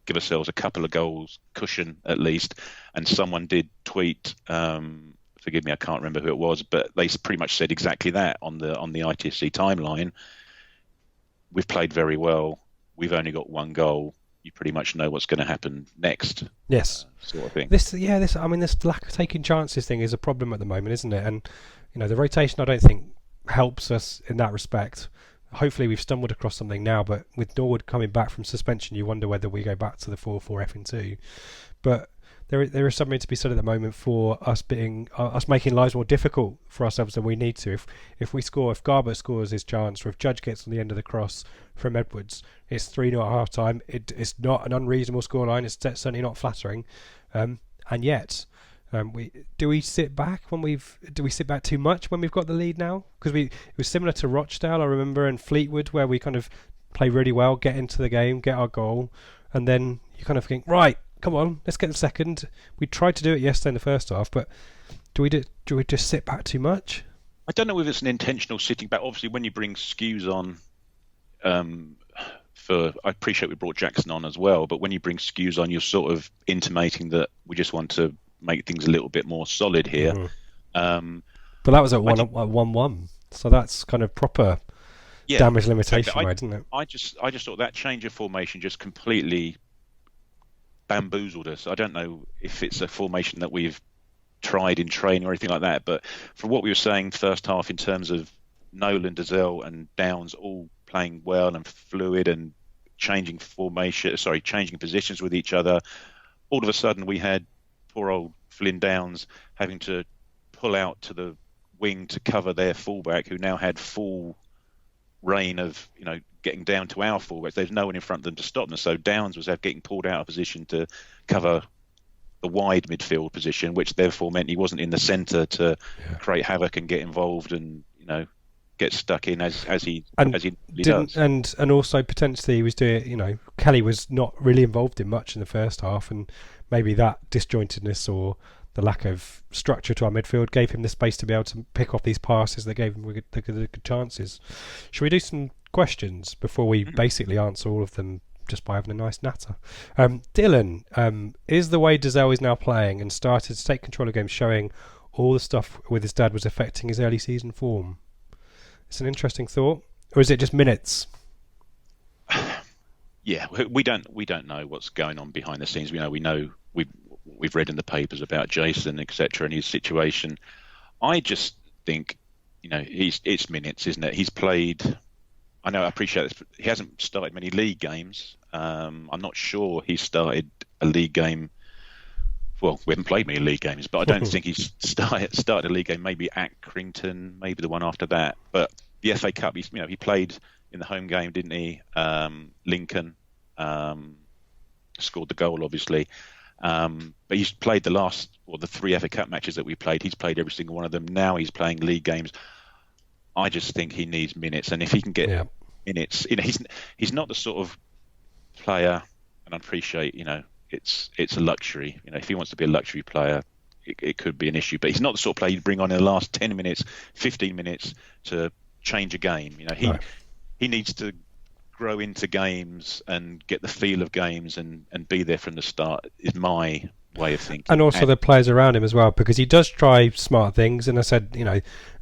give ourselves a couple of goals cushion at least. And someone did tweet, forgive me, I can't remember who it was, but they pretty much said exactly that on the ITFC timeline. We've played very well. We've only got one goal. You pretty much know what's going to happen next. Yes, sort of thing. This lack of taking chances thing is a problem at the moment, isn't it? And the rotation, I don't think helps us in that respect. Hopefully, we've stumbled across something now. But with Norwood coming back from suspension, you wonder whether we go back to the 4-4-2. But there is something to be said at the moment for us making lives more difficult for ourselves than we need to. If Garbutt scores his chance, or if Judge gets on the end of the cross from Edwards, it's 3-0 at half time. It's not an unreasonable scoreline. It's certainly not flattering, and yet do we sit back too much when we've got the lead now? Because it was similar to Rochdale, I remember, and Fleetwood, where we kind of play really well, get into the game, get our goal, and then you kind of think, right, come on, let's get the second. We tried to do it yesterday in the first half, but do we just sit back too much? I don't know if it's an intentional sitting back. Obviously, when you bring Skews on, I appreciate we brought Jackson on as well, but when you bring Skews on, you're sort of intimating that we just want to make things a little bit more solid here. Mm-hmm. But that was at 1-1, so that's kind of proper damage limitation, right, isn't it? I just thought that change of formation just completely bamboozled us. I don't know if it's a formation that we've tried in training or anything like that, but from what we were saying first half in terms of Nolan, Dazelle and Downs all playing well and fluid and changing positions with each other, all of a sudden we had poor old Flynn Downs having to pull out to the wing to cover their fullback, who now had full reign of getting down to our fullbacks. There's no one in front of them to stop them, so Downs was getting pulled out of position to cover the wide midfield position, which therefore meant he wasn't in the centre to create havoc and get involved and get stuck in as he does. And also potentially he was doing, Kelly was not really involved in much in the first half, and maybe that disjointedness or the lack of structure to our midfield gave him the space to be able to pick off these passes that gave him the good chances. Should we do some questions before we basically answer all of them just by having a nice natter? Dylan, is the way Dazelle is now playing and started to take control of games showing all the stuff with his dad was affecting his early season form? It's an interesting thought. Or is it just minutes? Yeah, we don't know what's going on behind the scenes. We've read in the papers about Jason, etc., and his situation. I just think, it's minutes, isn't it? He's played. I appreciate this. He hasn't started many league games. I'm not sure he's started a league game. Well, we haven't played many league games, but I don't think he's started a league game. Maybe Accrington, maybe the one after that. But the FA Cup, he played in the home game, didn't he? Lincoln scored the goal, obviously. But he's played the 3 FA Cup matches that we played. He's played every single one of them. Now he's playing league games. I just think he needs minutes, and if he can get minutes, he's not the sort of player, and I appreciate, it's a luxury. If he wants to be a luxury player, it could be an issue. But he's not the sort of player you'd bring on in the last 10 minutes, 15 minutes to change a game. He needs to grow into games and get the feel of games and be there from the start, is my way of thinking. And also the players around him as well, because he does try smart things. And I said,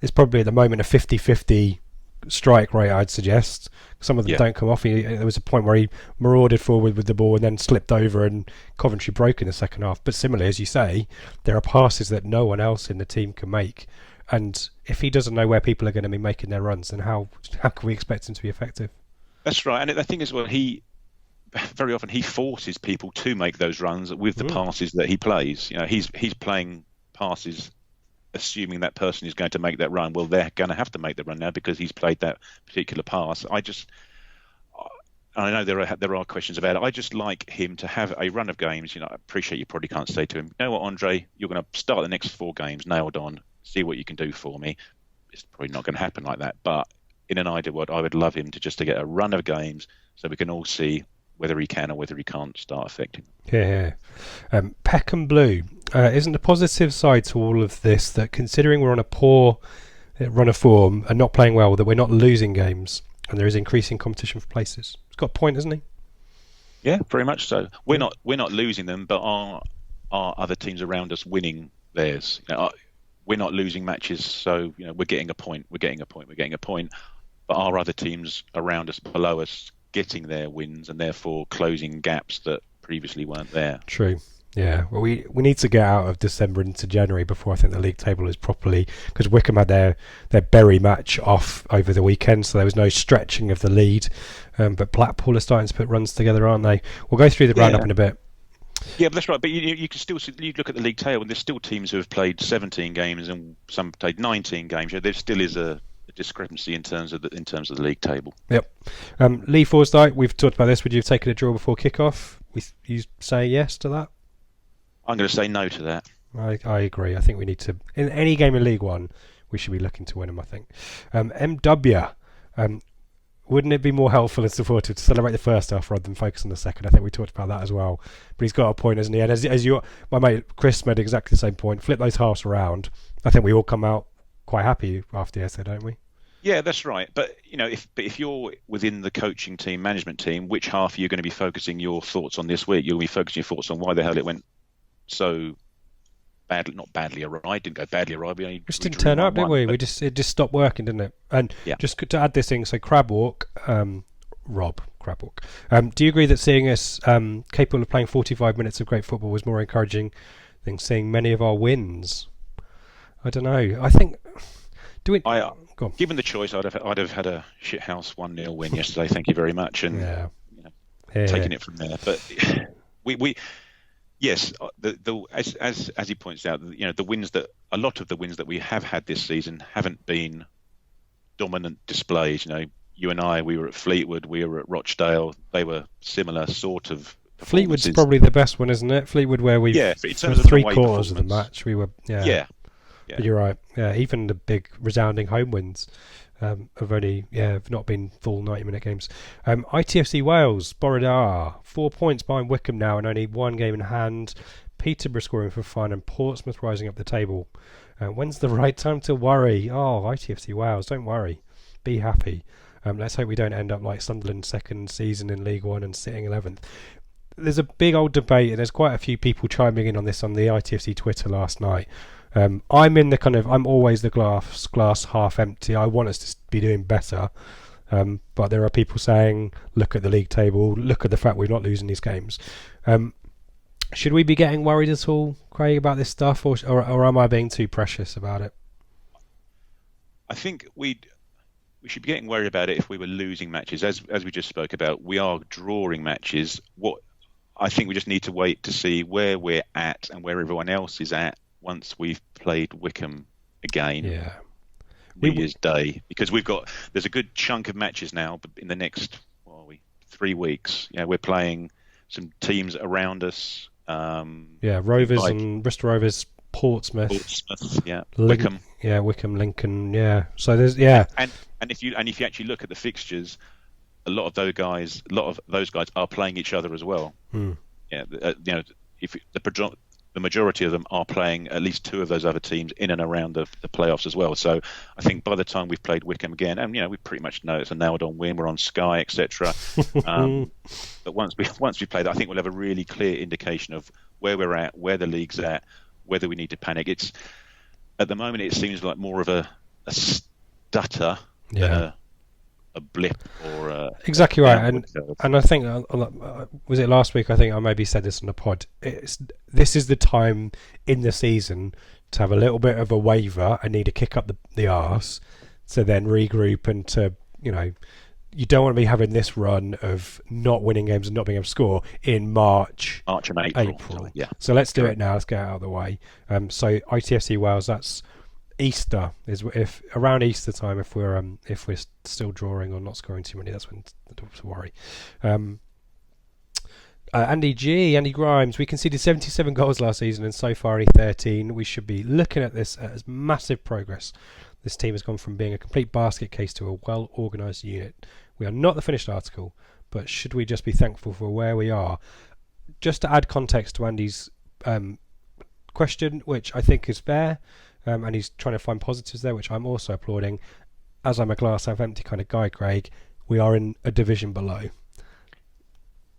it's probably at the moment a 50-50 strike rate, I'd suggest. Some of them don't come off. There was a point where he marauded forward with the ball and then slipped over, and Coventry broke in the second half. But similarly, as you say, there are passes that no one else in the team can make. And if he doesn't know where people are going to be making their runs, then how can we expect him to be effective? That's right. And the thing is, very often he forces people to make those runs with the passes that he plays. He's playing passes assuming that person is going to make that run. Well, they're going to have to make the run now because he's played that particular pass. I know there are questions about it. I just like him to have a run of games. I appreciate you probably can't say to him, you know what, Andre, you're going to start the next 4 games nailed on. See what you can do for me. It's probably not going to happen like that. But in an ideal world, I would love him to get a run of games so we can all see whether he can or whether he can't start affecting. Yeah. Peckham Blue. Isn't the positive side to all of this that considering we're on a poor run of form and not playing well, that we're not losing games and there is increasing competition for places? He's got a point, hasn't he? Yeah, very much so. We're not losing them, but are other teams around us winning theirs? We're not losing matches, so we're getting a point. We're getting a point. But are other teams around us, below us, getting their wins and therefore closing gaps that previously weren't there? True. Yeah, well, we need to get out of December into January before I think the league table is properly, because Wycombe had their Bury match off over the weekend, so there was no stretching of the lead. But Blackpool are starting to put runs together, aren't they? We'll go through the roundup in a bit. Yeah, but that's right. But you can still you look at the league table, and there's still teams who have played 17 games and some played 19 games. There still is a discrepancy in terms of the league table. Yep. Lee Forsdyke, we've talked about this. Would you have taken a draw before kickoff? You say yes to that? I'm going to say no to that. I agree. I think we need to, in any game in League One, we should be looking to win them, I think. MW, wouldn't it be more helpful and supportive to celebrate the first half rather than focus on the second? I think we talked about that as well. But he's got a point, hasn't he? And as my mate Chris made exactly the same point, flip those halves around, I think we all come out quite happy after the essay, don't we? Yeah, that's right. But if you're within the coaching team, management team, which half are you going to be focusing your thoughts on this week? You'll be focusing your thoughts on why the hell it went so badly, not badly awry. Didn't go badly awry. We just didn't turn up, did we? It just stopped working, didn't it? And just to add this thing, so Crabwalk, Rob Crabwalk, do you agree that seeing us capable of playing 45 minutes of great football was more encouraging than seeing many of our wins? I don't know. I think. Given the choice, I'd have had a shithouse 1-0 win yesterday. Thank you very much, and taking it from there. But we yes, as he points out, the wins that a lot of the wins that we have had this season haven't been dominant displays. You and I, we were at Fleetwood, we were at Rochdale. They were similar sort of. Fleetwood's probably the best one, isn't it? Fleetwood, where we in terms of 3/4 of the match, we were Yeah. But you're right. Yeah, even the big resounding home wins have not been full 90-minute games. ITFC Wales, Borodar, 4 points behind Wycombe now and only one game in hand. Peterborough scoring for fun and Portsmouth rising up the table. When's the right time to worry? Oh, ITFC Wales, don't worry. Be happy. Let's hope we don't end up like Sunderland's second season in League One and sitting 11th. There's a big old debate and there's quite a few people chiming in on this on the ITFC Twitter last night. I'm in the I'm always the glass half empty. I want us to be doing better, but there are people saying, look at the league table, look at the fact we're not losing these games. Should we be getting worried at all, Craig, about this stuff, or am I being too precious about it? I think we should be getting worried about it if we were losing matches. As we just spoke about, we are drawing matches. What I think we just need to wait to see where we're at and where everyone else is at once we've played Wycombe again, New Year's Day, because there's a good chunk of matches now in the next 3 weeks. We're playing some teams around us. Rovers and Bristol Rovers, Portsmouth, Wycombe, Wycombe, Lincoln, So there's and if you actually look at the fixtures, a lot of those guys are playing each other as well. If the majority of them are playing at least two of those other teams in and around the playoffs as well. So I think by the time we've played Wycombe again, and we pretty much know it's a nailed-on win. We're on Sky, etc. But once we play that, I think we'll have a really clear indication of where we're at, where the league's at, whether we need to panic. At the moment, it seems like more of a stutter than a blip or exactly right. And I think was it last week? I think I maybe said this on the pod. This is the time in the season to have a little bit of a waver and need to kick up the arse to then regroup and to you don't want to be having this run of not winning games and not being able to score in March and April. Yeah. So let's do it now. Let's get it out of the way. So ITFC Wales, that's Easter is if around Easter time if we're still drawing or not scoring too many, that's when to worry. Andy Grimes, we conceded 77 goals last season and so far only 13. We should be looking at this as massive progress. This team has gone from being a complete basket case to a well organised unit. We are not the finished article, but should we just be thankful for where we are? Just to add context to Andy's question, which I think is fair, and he's trying to find positives there, which I'm also applauding. As I'm a glass half empty kind of guy, Craig, we are in a division below.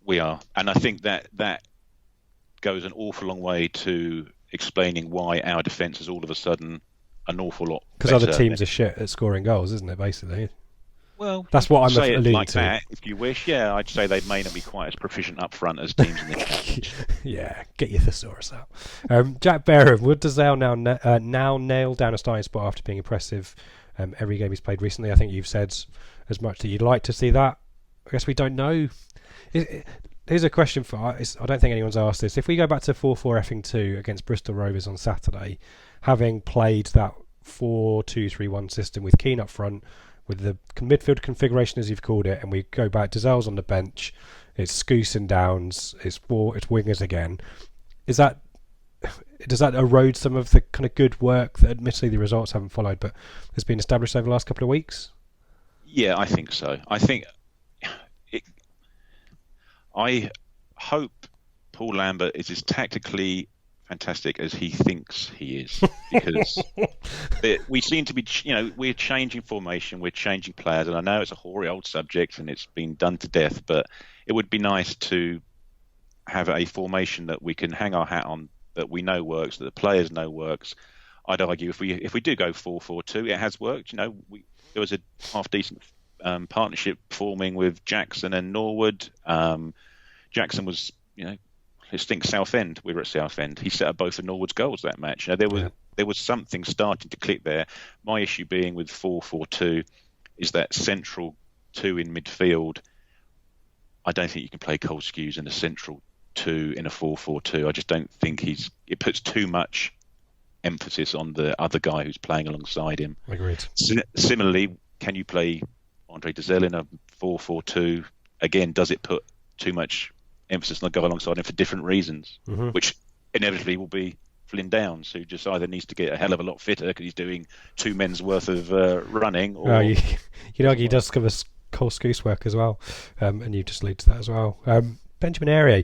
We are, and I think that goes an awful long way to explaining why our defence is all of a sudden an awful lot because better. Other teams are shit at scoring goals, isn't it, basically? Well, that's what I'm say alluding like to. That, if you wish, yeah, I'd say they may not be quite as proficient up front as teams in the championship. Yeah, get your thesaurus out. Jack Barham, would Dazelle now nail down a starting spot after being impressive every game he's played recently? I think you've said as much that you'd like to see that. I guess we don't know. Here's a question for us. I don't think anyone's asked this. If we go back to 4-4-2 against Bristol Rovers on Saturday, having played that 4-2-3-1 system with Keane up front, with the midfield configuration as you've called it, and we go back, Dazelle's on the bench, it's Scouse and Downs, it's wingers again. Does that erode some of the kind of good work that admittedly the results haven't followed, but has been established over the last couple of weeks? Yeah, I think so. I hope Paul Lambert is as tactically fantastic as he thinks he is, because we seem to be, we're changing formation, we're changing players, and I know it's a hoary old subject and it's been done to death, but it would be nice to have a formation that we can hang our hat on, that we know works, that the players know works. I'd argue if we do go 4-4-2, it has worked. There was a half decent partnership forming with Jackson and Norwood. Jackson was, I think Southend. We were at Southend. He set up both of Norwood's goals that match. There was something starting to click there. My issue being with 4-4-2 is that central two in midfield. I don't think you can play Cole Skews in a central two in a 4-4-2. I just don't think it puts too much emphasis on the other guy who's playing alongside him. Agreed. Similarly, can you play Andre Dazelle in a 4-4-2? Again, does it put too much emphasis on the guy alongside him for different reasons, which inevitably will be Flynn Downs, who just either needs to get a hell of a lot fitter because he's doing 2 men's worth of running, or you'd argue he does cover Cole Scouse work as well, and you just allude to that as well. Benjamin Airier,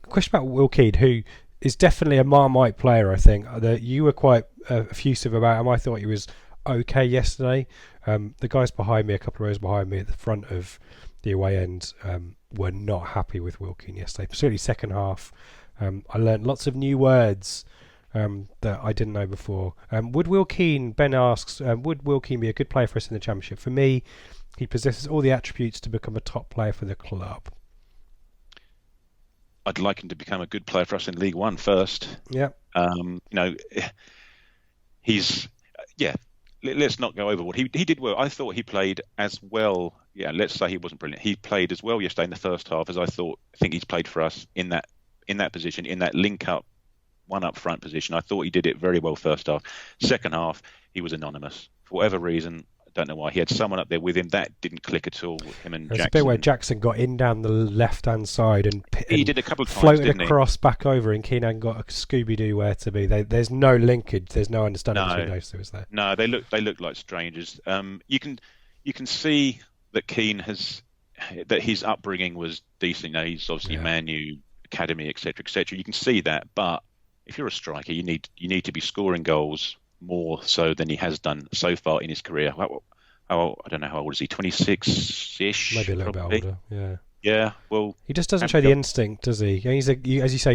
question about Will Keane, who is definitely a Marmite player. I think that you were quite effusive about him. I thought he was okay yesterday. The guys behind me, a couple of rows behind me at the front of the away end, were not happy with Will Keane yesterday, particularly second half. I learned lots of new words that I didn't know before. Would Will Keane, Ben asks, would Will Keane be a good player for us in the Championship? For me, he possesses all the attributes to become a top player for the club. I'd like him to become a good player for us in League One first. Yeah. Let's not go overboard. He did well. I thought he played as well. Yeah, let's say he wasn't brilliant. He played as well yesterday in the first half as I think he's played for us in that position, in that link up, one up front position. I thought he did it very well first half. Second half, he was anonymous for whatever reason. I don't know why. He had someone up there with him that didn't click at all with him and There's Jackson. a bit where Jackson got in down the left hand side and he did a couple of times, floated across back over, and Keenan got a Scooby-Doo where to be. There's no linkage. There's no understanding between those two, is there? No, they look like strangers. You can see that Keane that his upbringing was decent. He's obviously Man U academy, etc., etc. You can see that, but if you're a striker, you need to be scoring goals more so than he has done so far in his career. I don't know how old is he? 26-ish, maybe a little probably. bit older. Yeah. Yeah. Well, he just doesn't show the instinct, does he? As you say,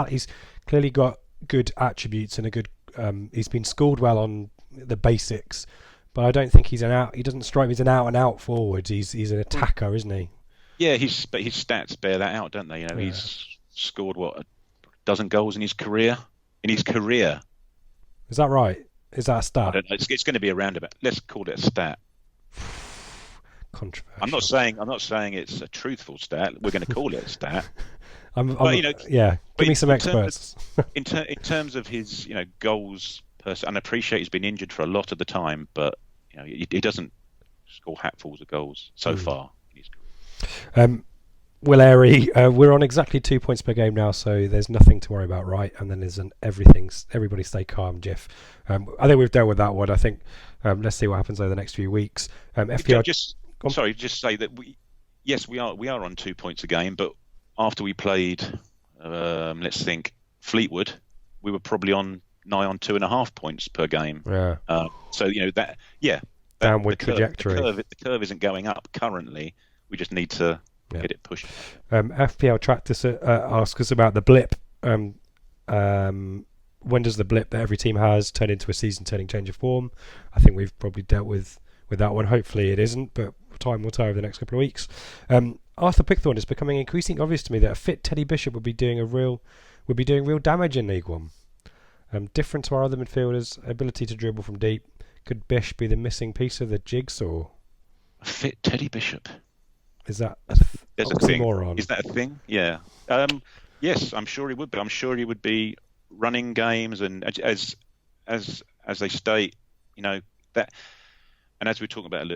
he's clearly got good attributes and a good. He's been schooled well on the basics, but I don't think he's he doesn't strike me as an out and out forward. He's an attacker, isn't he? Yeah, his stats bear that out, don't they? He's scored a dozen goals in his career. Is that right? Is that a stat? I don't know. It's going to be around about. Let's call it a stat. Controversial. I'm not saying it's a truthful stat. We're going to call it a stat. Give me some experts. In terms of his goals per se, and I appreciate he's been injured for a lot of the time, but he doesn't score hatfuls of goals so far in his career. Will Airy, we're on exactly 2 points per game now, so there's nothing to worry about, right? And then there's everybody stay calm, Jeff. I think we've dealt with that one. I think let's see what happens over the next few weeks. FPL. Just say that yes, we are on 2 points a game, but after we played, let's think, Fleetwood, we were probably nigh on 2.5 points per game. Yeah. So that downward the trajectory. The curve isn't going up currently. We just need to get it pushed. FPL Tractus asks us about the blip. When does the blip that every team has turn into a season-turning change of form? I think we've probably dealt with that one. Hopefully it isn't, but time will tell over the next couple of weeks. Arthur Pickthorne, is becoming increasingly obvious to me that a fit Teddy Bishop would be doing real damage in League One. Different to our other midfielders' ability to dribble from deep, could Bish be the missing piece of the jigsaw? A fit Teddy Bishop. Is that There's oxymoron? Is that a thing? Yeah. Yes, I'm sure he would be. I'm sure he would be running games, and as they state, that, and as we were talking about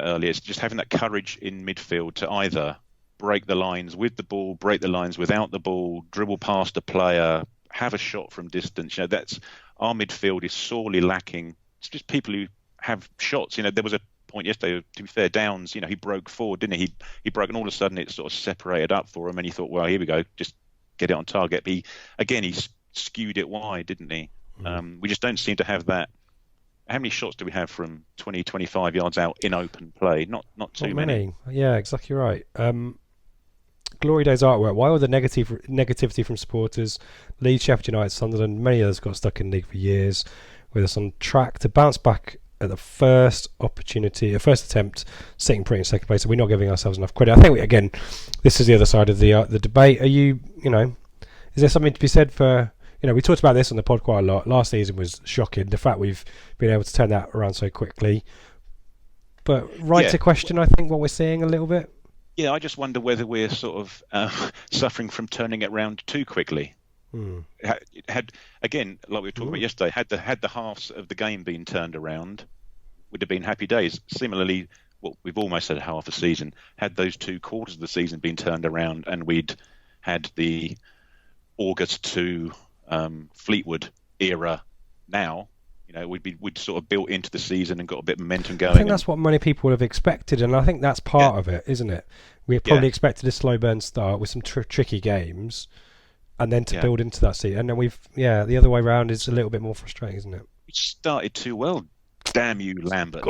earlier, it's just having that courage in midfield to either break the lines with the ball, break the lines without the ball, dribble past a player, have a shot from distance. That's our midfield is sorely lacking. It's just people who have shots. There was a point yesterday, to be fair, Downs, he broke forward, didn't he? He broke, and all of a sudden it sort of separated up for him, and he thought, well, here we go, just get it on target. But he skewed it wide, didn't he? We just don't seem to have that. How many shots do we have from 20, 25 yards out in open play? Not too many. Yeah, exactly right. Glory Days artwork. Why all the negativity from supporters? Leeds, Sheffield United, Sunderland, many others got stuck in the league for years, with us on track to bounce back at the first opportunity, a first attempt, sitting pretty in second place. So we're not giving ourselves enough credit. I think this is the other side of the debate. Are you, is there something to be said for? We talked about this on the pod quite a lot. Last season was shocking. The fact we've been able to turn that around so quickly. But to question, I think, what we're seeing a little bit. Yeah, I just wonder whether we're sort of suffering from turning it around too quickly. Had again, like we were talking about yesterday, had the halves of the game been turned around, would have been happy days. Similarly, we've almost had half a season. Had those 2 quarters of the season been turned around, and we'd had the August to Fleetwood era now, we'd sort of built into the season and got a bit of momentum going. I think that's what many people have expected, and I think that's part of it, isn't it? We probably expected a slow burn start with some tricky games, and then to build into that season. And then the other way around is a little bit more frustrating, isn't it? We started too well. Damn you, Lambert.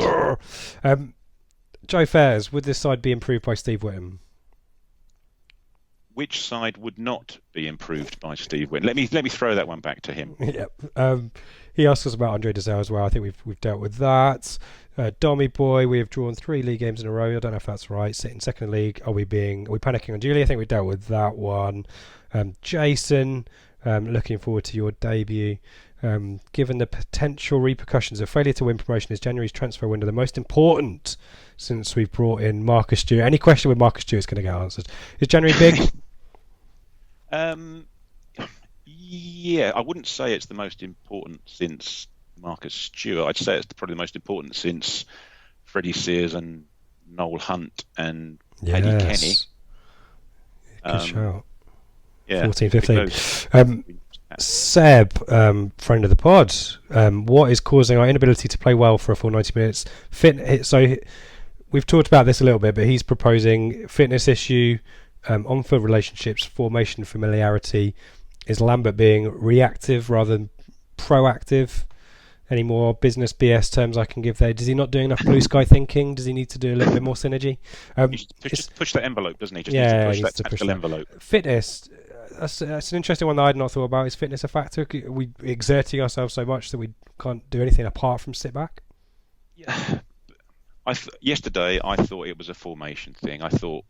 Joe Fairs, would this side be improved by Steve Whittam? Which side would not be improved by Steve Whittam? Let me throw that one back to him. He asked us about Andre Dessau as well. I think we've dealt with that. Dommy Boy, we have drawn 3 league games in a row. I don't know if that's right. Sitting second league. Are we panicking on Julie? I think we dealt with that one. Jason, looking forward to your debut. Given the potential repercussions of failure to win promotion, is January's transfer window the most important since we've brought in Marcus Stewart? Any question with Marcus Stewart is going to get answered. Is January big? Yeah, I wouldn't say it's the most important since Marcus Stewart. I'd say it's probably the most important since Freddie Sears and Noel Hunt and Paddy Kenny. Good shout. Yeah, 14, 15. Seb, friend of the pod, what is causing our inability to play well for a full 90 minutes? So we've talked about this a little bit, but he's proposing fitness issue, on-field relationships, formation familiarity. Is Lambert being reactive rather than proactive? Any more business BS terms I can give there? Does he not do enough blue sky thinking? Does he need to do a little bit more synergy? Just push that envelope, doesn't he? Just needs to push that envelope. Fitness, that's an interesting one that I'd not thought about. Is fitness a factor? Are we exerting ourselves so much that we can't do anything apart from sit back? Yeah. Yesterday I thought it was a formation thing. I thought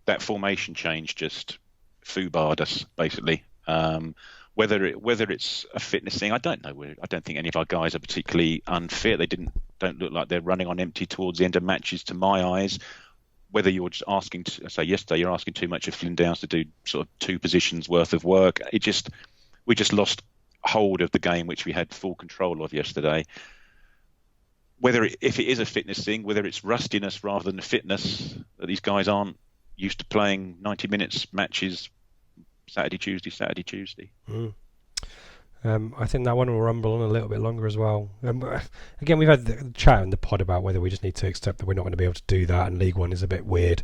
that formation change just foobarred us, basically. Whether it's a fitness thing, I don't know. I don't think any of our guys are particularly unfit. They don't look like they're running on empty towards the end of matches, to my eyes. Whether you're just asking, yesterday you're asking too much of Flynn Downs to do sort of 2 positions worth of work. We just lost hold of the game, which we had full control of yesterday. If it is a fitness thing, whether it's rustiness rather than fitness, that these guys aren't used to playing 90 minutes matches Saturday, Tuesday. I think that one will rumble on a little bit longer as well. Again, we've had the chat in the pod about whether we just need to accept that we're not going to be able to do that, and League One is a bit weird.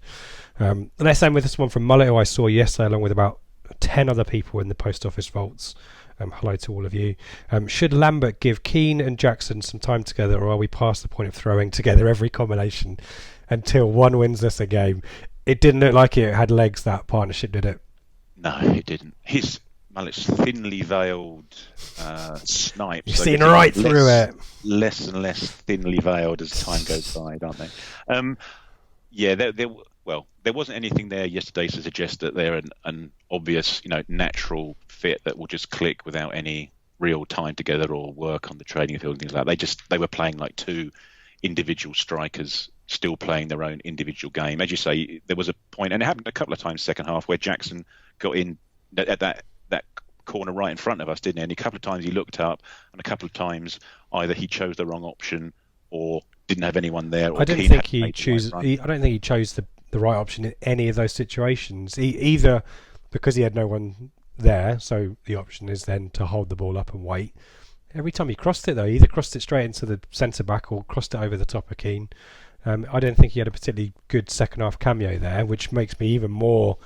Let's end with this one from Mullet, who I saw yesterday along with about 10 other people in the post office vaults. Hello to all of you. Should Lambert give Keane and Jackson some time together, or are we past the point of throwing together every combination until one wins us a game? It didn't look like it had legs, that partnership, did it? No, it didn't. Mullet's thinly veiled snipes. You've seen right through it. Less and less thinly veiled as time goes by, don't they? There wasn't anything there yesterday to suggest that they're an obvious, natural fit that will just click without any real time together or work on the training field and things like that. They were playing like two individual strikers, still playing their own individual game. As you say, there was a point, and it happened a couple of times second half, where Jackson got in at that corner right in front of us, didn't he? And a couple of times he looked up, and a couple of times either he chose the wrong option or didn't have anyone there. Or I don't think he chose the right option in any of those situations. Either because he had no one there, so the option is then to hold the ball up and wait. Every time he crossed it, though, he either crossed it straight into the centre back or crossed it over the top of Keane. I don't think he had a particularly good second half cameo there, which makes me even more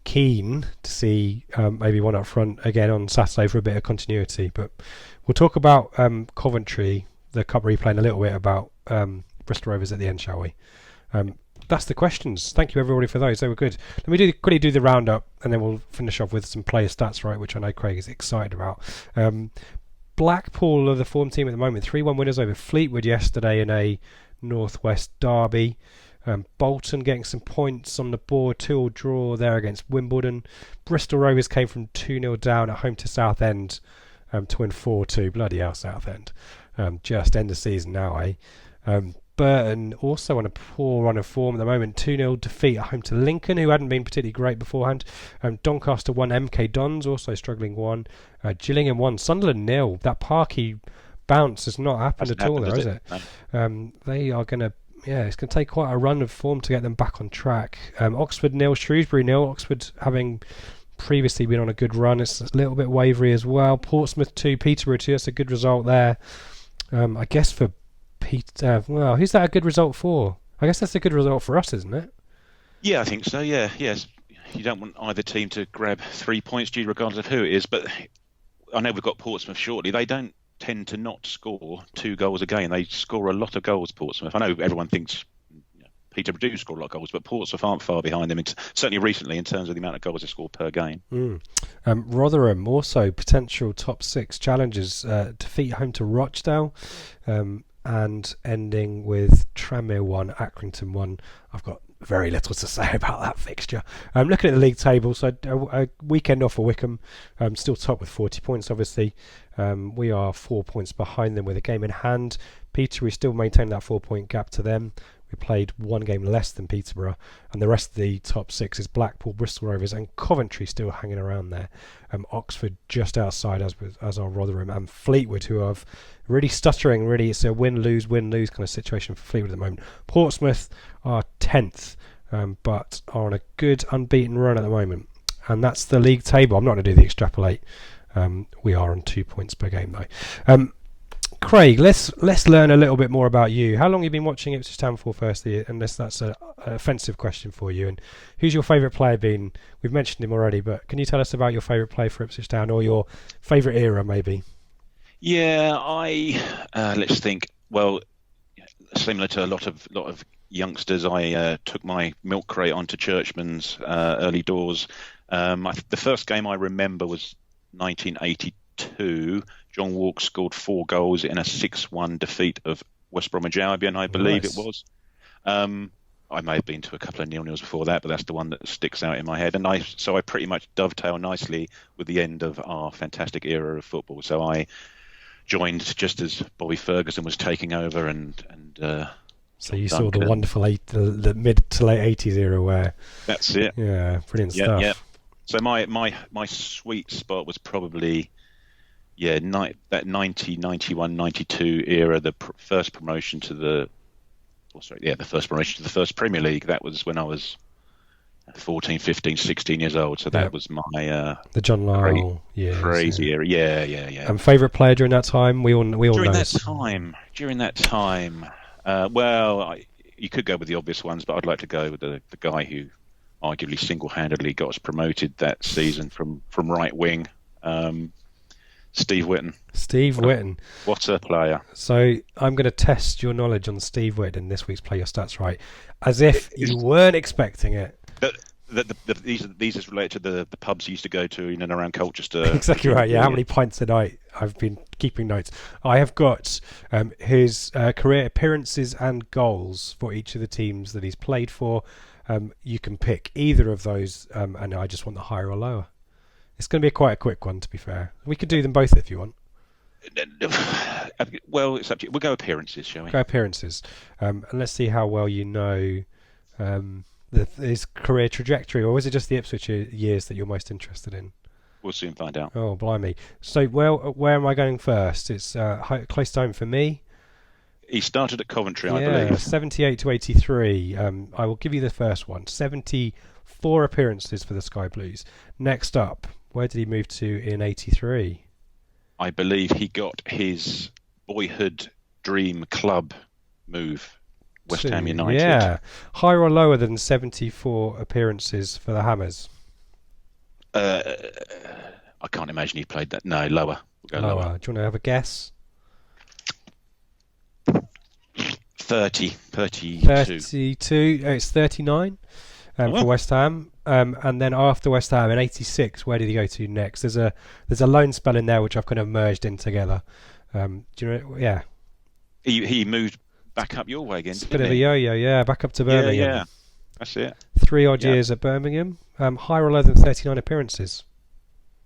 keen to see maybe one up front again on Saturday for a bit of continuity. But we'll talk about Coventry, the cup replay, and a little bit about Bristol Rovers at the end, shall we? That's the questions. Thank you everybody for those. They were good. Let me quickly do the roundup, and then we'll finish off with some player stats, right, which I know Craig is excited about. Blackpool are the form team at the moment. 3-1 winners over Fleetwood yesterday in a Northwest derby. Bolton getting some points on the board. 2-2 draw there against Wimbledon. Bristol Rovers came from 2-0 down at home to Southend to win 4-2. Bloody hell, Southend. Just end of season now, eh? Burton also on a poor run of form at the moment. 2-0 defeat at home to Lincoln, who hadn't been particularly great beforehand. Doncaster 1, MK Dons also struggling 1. Gillingham 1, Sunderland 0. That Parky bounce has not happened at all, though, has it? No. They are going to... Yeah, it's going to take quite a run of form to get them back on track. Oxford 0, Shrewsbury 0. Oxford having previously been on a good run. It's a little bit wavery as well. Portsmouth 2, Peterborough 2. That's a good result there. I guess for well, who's that a good result for? I guess that's a good result for us, isn't it? Yeah, I think so. Yeah, yes. You don't want either team to grab 3 points, due regardless of who it is. But I know we've got Portsmouth shortly. They don't tend to not score 2 goals a game. They score a lot of goals, Portsmouth. I know everyone thinks Peterborough do score a lot of goals, but Portsmouth aren't far behind them. Certainly recently, in terms of the amount of goals they score per game. Rotherham also potential top 6 challenges. Defeat home to Rochdale. And ending with Tranmere 1, Accrington 1. I've got very little to say about that fixture. Looking at the league table, so a weekend off for Wickham, still top with 40 points, obviously. We are 4 points behind them with a game in hand. Peterborough still maintain that 4-point gap to them. We played 1 game less than Peterborough, and the rest of the top 6 is Blackpool, Bristol Rovers, and Coventry still hanging around there. Oxford just outside, as are Rotherham, and Fleetwood, who are really stuttering. Really, it's a win-lose kind of situation for Fleetwood at the moment. Portsmouth are 10th, but are on a good unbeaten run at the moment, and that's the league table. I'm not going to do the extrapolate. We are on 2 points per game though. Craig, let's learn a little bit more about you. How long have you been watching Ipswich Town for, firstly, unless that's an offensive question for you? And who's your favourite player been? We've mentioned him already, but can you tell us about your favourite player for Ipswich Town, or your favourite era, maybe? Yeah, let's think. Well, similar to a lot of youngsters, I took my milk crate onto Churchman's early doors. The first game I remember was 1982. John Walk scored 4 goals in a 6-1 defeat of West Bromwich Albion, I believe it was. I may have been to a couple of 0-0s before that, but that's the one that sticks out in my head. And so I pretty much dovetail nicely with the end of our fantastic era of football. So I joined just as Bobby Ferguson was taking over, and so you saw the wonderful the mid to late 80s era where that's it. Yeah, brilliant stuff. Yeah. So my sweet spot was probably that 90, 91, 92 era, the first promotion to the first promotion to the first Premier League. That was when I was 14, 15, 16 years old. So that was my the John Lyle years, crazy era. Yeah. And favourite player during that time? We all during know. During that time, well, you could go with the obvious ones, but I'd like to go with the guy who arguably single-handedly got us promoted that season from right wing, Steve Whitten. Steve Whitten. What a player. So I'm going to test your knowledge on Steve Whitten in this week's Play Your Stats Right, as if you weren't expecting it. These is related to the pubs he used to go to in and around Colchester. Exactly right, yeah. How many pints a night? I've been keeping notes. I have got his career appearances and goals for each of the teams that he's played for. You can pick either of those, and I just want the higher or lower. It's going to be quite a quick one, to be fair. We could do them both if you want. Well, it's up to you. We'll go appearances, shall we? Go appearances. And let's see how well you know his career trajectory, or is it just the Ipswich years that you're most interested in? We'll soon find out. Oh, blimey. So, where am I going first? It's close to home for me. He started at Coventry, I believe. 78 to 83. I will give you the first one. 74 appearances for the Sky Blues. Next up, where did he move to in 83? I believe he got his boyhood dream club move, West Ham United. Yeah. Higher or lower than 74 appearances for the Hammers? I can't imagine he played that. No, lower. We'll go lower. Do you want to have a guess? 32. 32. It's 39 for West Ham. And then after West Ham in 86, where did he go to next? There's a loan spell in there which I've kind of merged in together. Do you know? Yeah. He moved back up your way again. It's a bit of a yo-yo, yeah. Back up to Birmingham. Yeah. That's it. 3 odd years at Birmingham. Higher or lower than 39 appearances?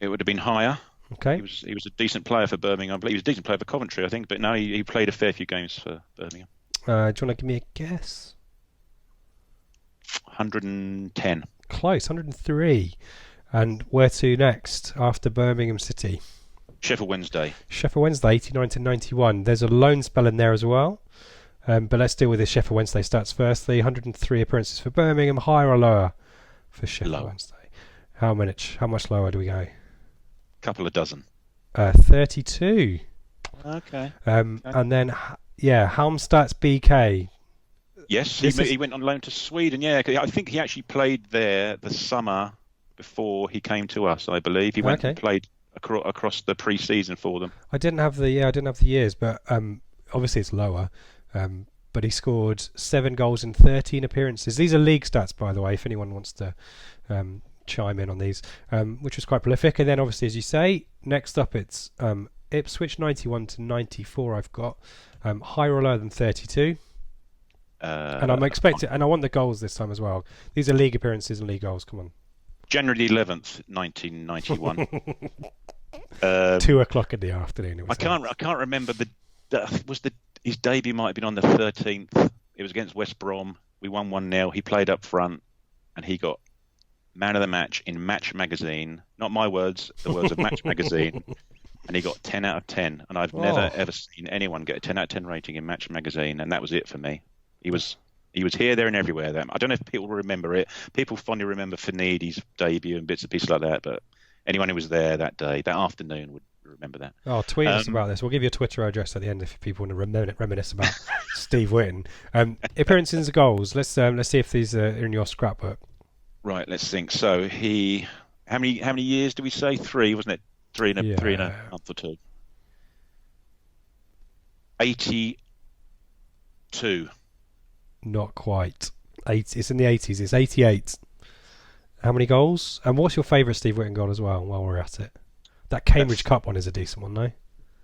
It would have been higher. Okay. He was a decent player for Birmingham. I believe he was a decent player for Coventry, I think. But no, he played a fair few games for Birmingham. Do you want to give me a guess? 110. Close, 103. And where to next after Birmingham City? Sheffield Wednesday. Sheffield Wednesday, 89 to 91. There's a loan spell in there as well. But let's deal with the Sheffield Wednesday stats first. The 103 appearances for Birmingham, higher or lower for Sheffield Wednesday? How much lower do we go? Couple of dozen. 32. Okay. And then, Halmstad's BK. Yes, he went on loan to Sweden. Yeah, I think he actually played there the summer before he came to us. I believe he went and played across the pre-season for them. I didn't have the years, but obviously it's lower. But he scored 7 goals in 13 appearances. These are league stats, by the way, if anyone wants to chime in on these, which was quite prolific. And then, obviously, as you say, next up it's Ipswich 91 to 94. I've got higher or lower than 32. And I'm expecting, and I want the goals this time as well. These are league appearances and league goals. Come on. January 11th, 1991. 2 o'clock in the afternoon. I can't remember his debut might have been on the 13th. It was against West Brom. We won 1-0. He played up front, and he got man of the match in Match Magazine. Not my words, the words of Match Magazine. And he got 10 out of 10. And I've never ever seen anyone get a 10 out of 10 rating in Match Magazine, and that was it for me. He was here, there, and everywhere. I don't know if people remember it. People fondly remember Finidi's debut and bits and pieces like that, but anyone who was there that day, that afternoon, would remember that. Oh, tweet us about this. We'll give you a Twitter address at the end if people want to reminisce about Steve Whitten. Appearances and goals. Let's see if these are in your scrapbook. Right. Let's think. So how many years do we say? 3, wasn't it? 3 and a month or 2. 82. Not quite. It's in the 80s. It's 88. How many goals? And what's your favourite Steve Whitten goal as well, while we're at it? That Cambridge Cup one is a decent one, no?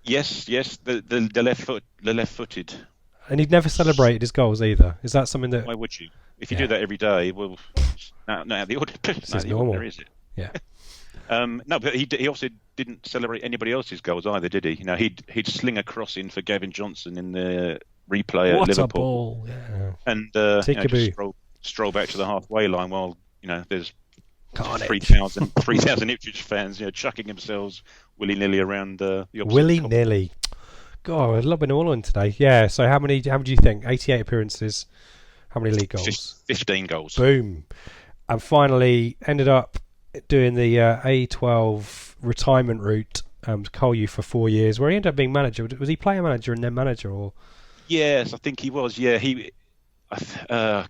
Yes. The left-footed. And he'd never celebrated his goals either. Is that something that... Why would you? If you do that every day, well, no, the order is it? Yeah. No, but he also didn't celebrate anybody else's goals either, did he? He'd sling a cross in for Gavin Johnson in the replay at Liverpool. What a ball! Yeah. And just stroll back to the halfway line while there's Carnage. 3,000 Ipswich fans chucking themselves willy-nilly around the opposite. Willy-nilly. God, I'd love it all on today. Yeah. So how many do you think? 88 appearances. How many league goals? 15 goals. Boom. and finally ended up doing the A12 retirement route to Colu for 4 years, where he ended up being manager. Was he player manager and then manager, or? Yes, I think he was. Yeah,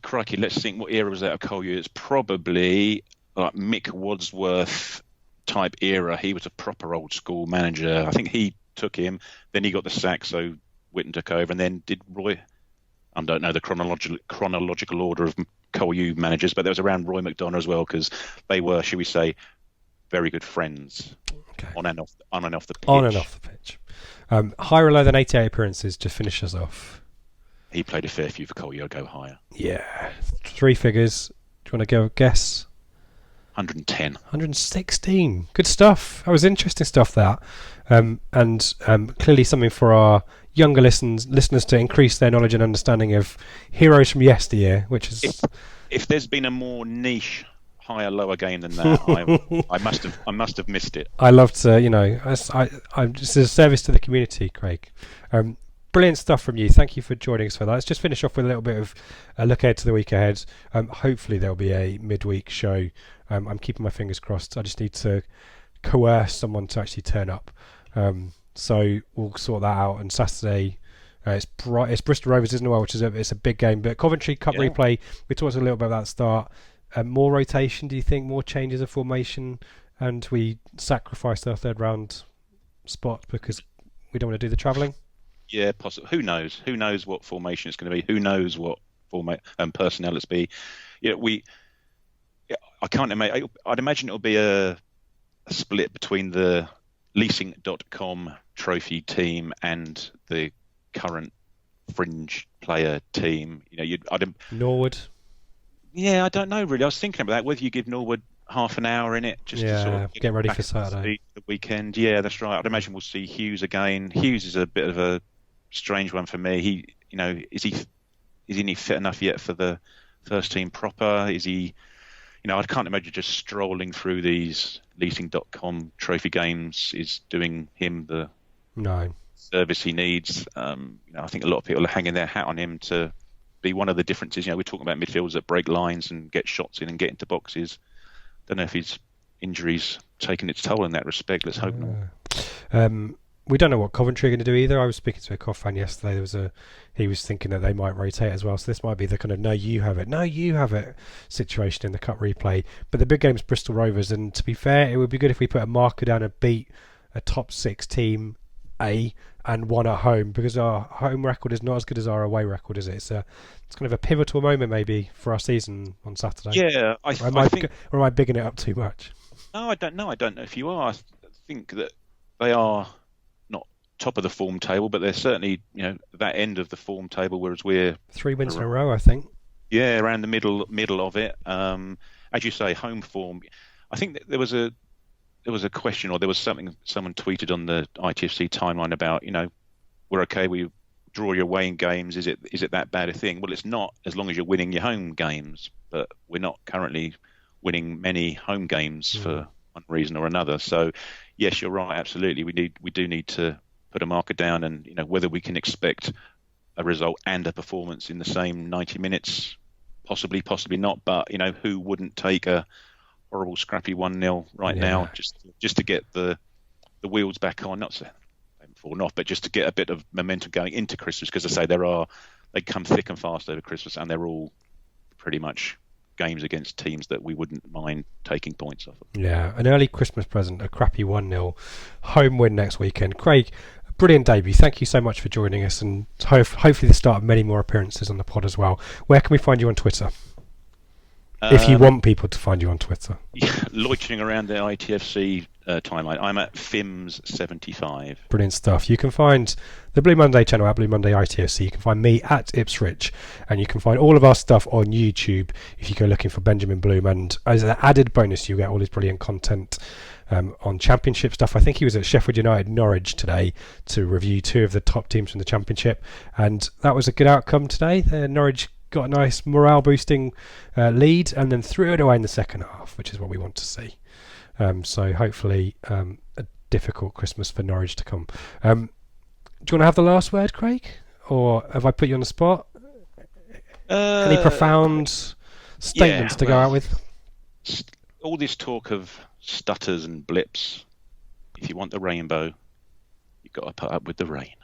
crikey, let's think. What era was that at Colu? It's probably like Mick Wadsworth type era. He was a proper old school manager. I think he took him. Then he got the sack, so Whitten took over, and then did Roy. I don't know the chronological order of Colu managers, but there was around Roy McDonough as well, because they were, shall we say, very good friends. Okay. On and off the pitch. On and off the pitch. Higher or lower than 88 appearances to finish us off? He played a fair few for Colu. I'll go higher. Yeah. 3 figures. Do you want to go guess? 110. 116. Good stuff. That was interesting stuff, that. And clearly something for our younger listeners to increase their knowledge and understanding of heroes from yesteryear, which is... If there's been a more niche higher lower game than that, I must have missed it. I love to, I'm just a service to the community, Craig. Brilliant stuff from you. Thank you for joining us for that. Let's just finish off with a little bit of a look ahead to the week ahead. Hopefully there'll be a midweek show. I'm keeping my fingers crossed. I just need to coerce someone to actually turn up. So we'll sort that out. And Saturday, it's Bristol Rovers, isn't it? Which is it's a big game. But Coventry Cup replay, we talked a little bit about that start. More rotation, do you think? More changes of formation? And we sacrificed our third round spot because we don't want to do the travelling? Yeah, possible. Who knows? Who knows what formation it's going to be? Who knows what personnel it's be? I can't imagine. I'd imagine it'll be a split between the leasing.com trophy team and the current fringe player team. Norwood. Yeah, I don't know really. I was thinking about that. Whether you give Norwood half an hour in it just to sort of get ready for Saturday, the weekend. Yeah, that's right. I'd imagine we'll see Hughes again. Hughes is a bit of a strange one for me. Is he fit enough yet for the first team proper? Is he? I can't imagine just strolling through these leasing.com trophy games is doing him the service he needs. I think a lot of people are hanging their hat on him to be one of the differences. We're talking about midfielders that break lines and get shots in and get into boxes. Don't know if his injuries taking its toll in that respect. Let's hope not. We don't know what Coventry are going to do either. I was speaking to a Cov fan yesterday. He was thinking that they might rotate as well. So this might be the kind of no you have it situation in the cup replay. But the big game is Bristol Rovers, and to be fair, it would be good if we put a marker down and beat a top 6 team and one at home, because our home record is not as good as our away record, is it? It's kind of a pivotal moment maybe for our season on Saturday. Yeah, I think. Or am I bigging it up too much? No, I don't know. I don't know if you are. I think that they are not top of the form table, but they're certainly that end of the form table. Whereas we're 3 wins in a row, I think. Yeah, around the middle of it. As you say, home form. I think that there was a question, or there was something someone tweeted on the ITFC timeline about, we're okay, we draw your away games. Is it that bad a thing? Well, it's not, as long as you're winning your home games. But we're not currently winning many home games for one reason or another. So, yes, you're right. Absolutely, we do need to put a marker down, and whether we can expect a result and a performance in the same 90 minutes, possibly not. But who wouldn't take a horrible scrappy 1-0 now just to get the wheels back on, not falling off, but just to get a bit of momentum going into Christmas, because I say they come thick and fast over Christmas, and they're all pretty much games against teams that we wouldn't mind taking points off of. Yeah, an early Christmas present, a crappy 1-0 home win next weekend. Craig, brilliant debut. Thank you so much for joining us, and hopefully the start of many more appearances on the pod as well. Where can we find you on Twitter? If you want people to find you on Twitter. Loitering around the ITFC timeline. I'm at Fims75. Brilliant stuff. You can find the Blue Monday channel at Blue Monday ITFC. You can find me at Ipswich, and you can find all of our stuff on YouTube if you go looking for Benjamin Bloom. And as an added bonus, you get all his brilliant content on Championship stuff. I think he was at Sheffield United Norwich today to review 2 of the top teams from the Championship, and that was a good outcome today. Norwich got a nice morale boosting lead and then threw it away in the second half, which is what we want to see. So hopefully a difficult Christmas for Norwich to come. Do you want to have the last word, Craig, or have I put you on the spot? Any profound statements to go out with? all this talk of stutters and blips. If you want the rainbow, you've got to put up with the rain.